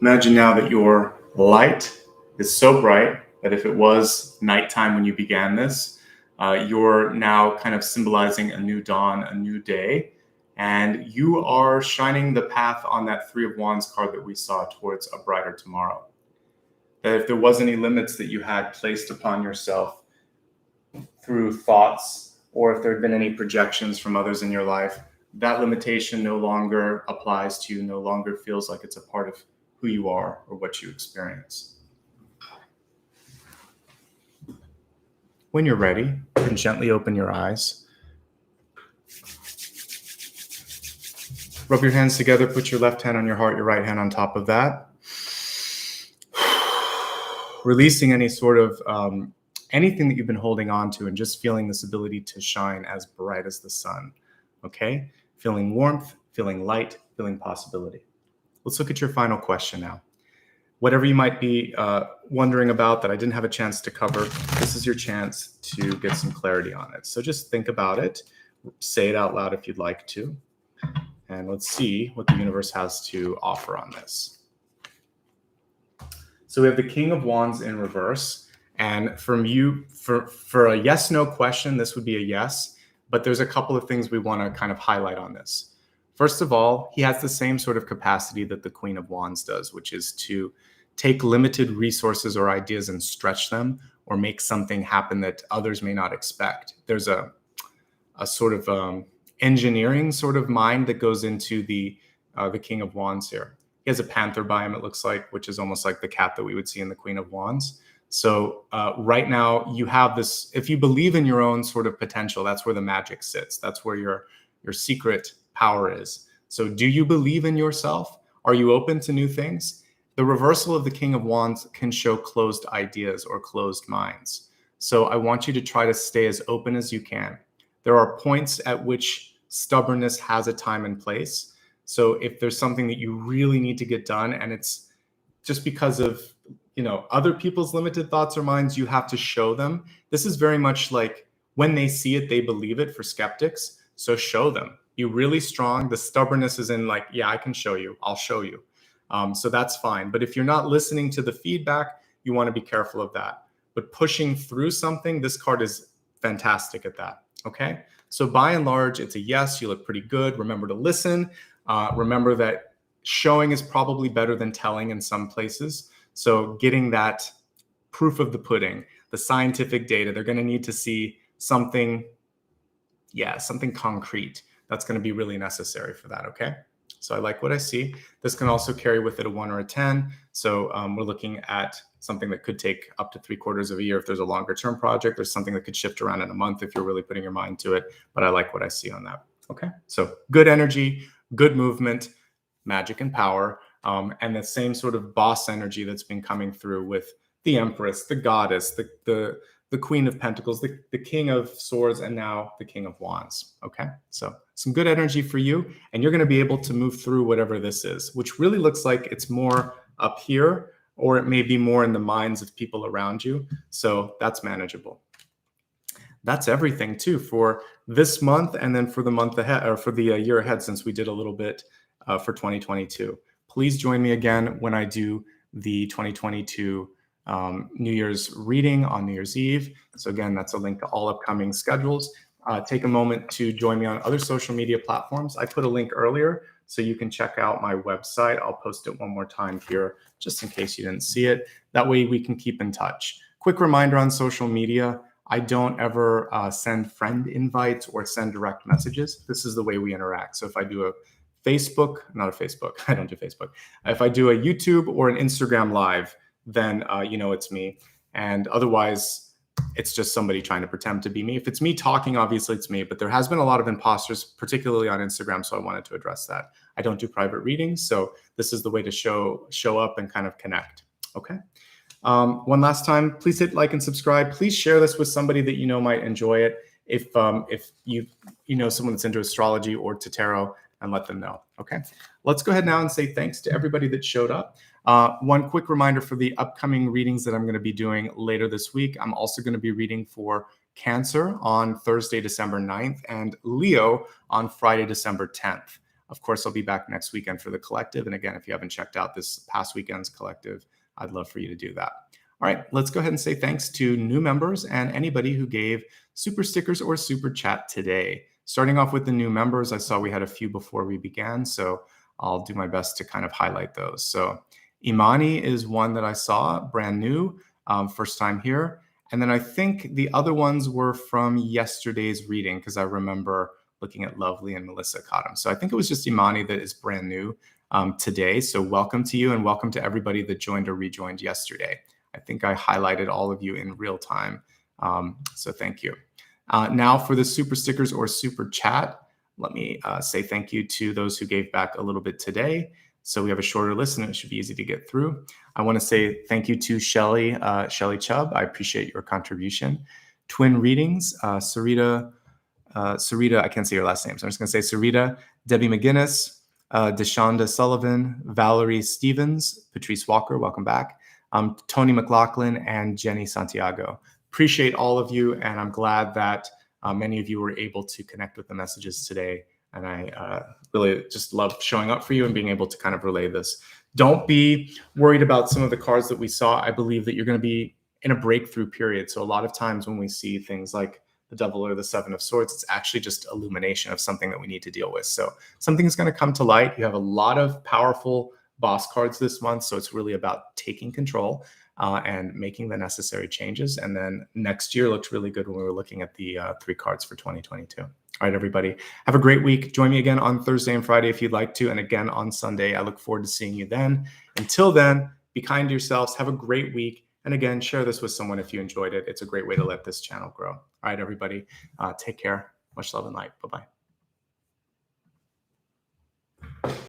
Imagine now that your light is so bright that if it was nighttime when you began this, you're now kind of symbolizing a new dawn, a new day, and you are shining the path on that Three of Wands card that we saw towards a brighter tomorrow. That if there was any limits that you had placed upon yourself through thoughts, or if there had been any projections from others in your life, that limitation no longer applies to you, no longer feels like it's a part of who you are or what you experience. When you're ready, you can gently open your eyes. Rub your hands together, put your left hand on your heart, your right hand on top of that. Releasing any sort of anything that you've been holding on to and just feeling this ability to shine as bright as the sun, okay? Feeling warmth, feeling light, feeling possibility. Let's look at your final question now. Whatever you might be wondering about that I didn't have a chance to cover, this is your chance to get some clarity on it. So just think about it, say it out loud if you'd like to, and let's see what the universe has to offer on this. So we have the King of Wands in reverse, and from you, for a yes/no question, this would be a yes, but there's a couple of things we want to kind of highlight on this. First of all, he has the same sort of capacity that the Queen of Wands does, which is to take limited resources or ideas and stretch them or make something happen that others may not expect. There's a sort of engineering sort of mind that goes into the King of Wands here. He has a panther by him, it looks like, which is almost like the cat that we would see in the Queen of Wands. So right now you have this, if you believe in your own sort of potential, that's where the magic sits. That's where your secret power is. So do you believe in yourself? Are you open to new things? The reversal of the King of Wands can show closed ideas or closed minds. So I want you to try to stay as open as you can. There are points at which stubbornness has a time and place. So if there's something that you really need to get done and it's just because of, other people's limited thoughts or minds, you have to show them. This is very much like when they see it, they believe it for skeptics. So show them. You're really strong. The stubbornness is in like, yeah, I can show you. I'll show you. So that's fine. But if you're not listening to the feedback, you want to be careful of that. But pushing through something, this card is fantastic at that. Okay. So by and large, it's a yes. You look pretty good. Remember to listen. Remember that showing is probably better than telling in some places. So getting that proof of the pudding, the scientific data, they're going to need to see something, something concrete. That's going to be really necessary for that. Okay. So I like what I see. This can also carry with it a 1 or a 10. So we're looking at something that could take up to 3/4 of a year if there's a longer term project. There's something that could shift around in a month if you're really putting your mind to it. But I like what I see on that. Okay. So good energy, good movement, magic and power, and the same sort of boss energy that's been coming through with the Empress, the Goddess, the Queen of Pentacles, the King of Swords, and now the King of Wands. Okay, so some good energy for you, and you're going to be able to move through whatever this is, which really looks like it's more up here, or it may be more in the minds of people around you. So that's manageable. That's everything too for this month, and then for the month ahead, or for the year ahead, since we did a little bit for 2022. Please join me again when I do the 2022 New Year's reading on New Year's Eve. So again, that's a link to all upcoming schedules. Take a moment to join me on other social media platforms. I put a link earlier, so you can check out my website. I'll post it one more time here, just in case you didn't see it. That way we can keep in touch. Quick reminder on social media, I don't ever send friend invites or send direct messages. This is the way we interact. So if I do a Facebook, not a Facebook, I don't do Facebook. If I do a YouTube or an Instagram live, then it's me. And otherwise, it's just somebody trying to pretend to be me. If it's me talking, obviously it's me, but there has been a lot of imposters, particularly on Instagram, so I wanted to address that. I don't do private readings, so this is the way to show up and kind of connect, okay? One last time, please hit like and subscribe. Please share this with somebody that you know might enjoy it. If you know someone that's into astrology or to tarot, and let them know. Okay, let's go ahead now and say thanks to everybody that showed up. One quick reminder for the upcoming readings that I'm going to be doing later this week. I'm also going to be reading for Cancer on Thursday, December 9th, and Leo on Friday, December 10th. Of course, I'll be back next weekend for the collective. And again, if you haven't checked out this past weekend's collective, I'd love for you to do that. All right, let's go ahead and say thanks to new members and anybody who gave super stickers or super chat today. Starting off with the new members, I saw we had a few before we began, so I'll do my best to kind of highlight those. So Imani is one that I saw, brand new, first time here. And then I think the other ones were from yesterday's reading because I remember looking at Lovely and Melissa Cottom. So I think it was just Imani that is brand new today. So welcome to you and welcome to everybody that joined or rejoined yesterday. I think I highlighted all of you in real time. So thank you. Now for the super stickers or super chat, let me say thank you to those who gave back a little bit today. So we have a shorter list and it should be easy to get through. I want to say thank you to Shelly Chubb. I appreciate your contribution. Twin Readings, Sarita, I can't say your last name, so I'm just going to say Sarita, Debbie McGinnis, Deshonda Sullivan, Valerie Stevens, Patrice Walker, welcome back, Tony McLaughlin, and Jenny Santiago. Appreciate all of you, and I'm glad that many of you were able to connect with the messages today. And I really just love showing up for you and being able to kind of relay this. Don't be worried about some of the cards that we saw. I believe that you're going to be in a breakthrough period. So a lot of times when we see things like the Devil or the Seven of Swords, it's actually just illumination of something that we need to deal with. So something's going to come to light. You have a lot of powerful boss cards this month. So it's really about taking control and making the necessary changes. And then next year looked really good when we were looking at the 3 cards for 2022. All right, everybody, have a great week. Join me again on Thursday and Friday if you'd like to, and again on Sunday. I look forward to seeing you then. Until then, be kind to yourselves. Have a great week. And again, share this with someone if you enjoyed it. It's a great way to let this channel grow. All right, everybody, take care. Much love and light. Bye-bye.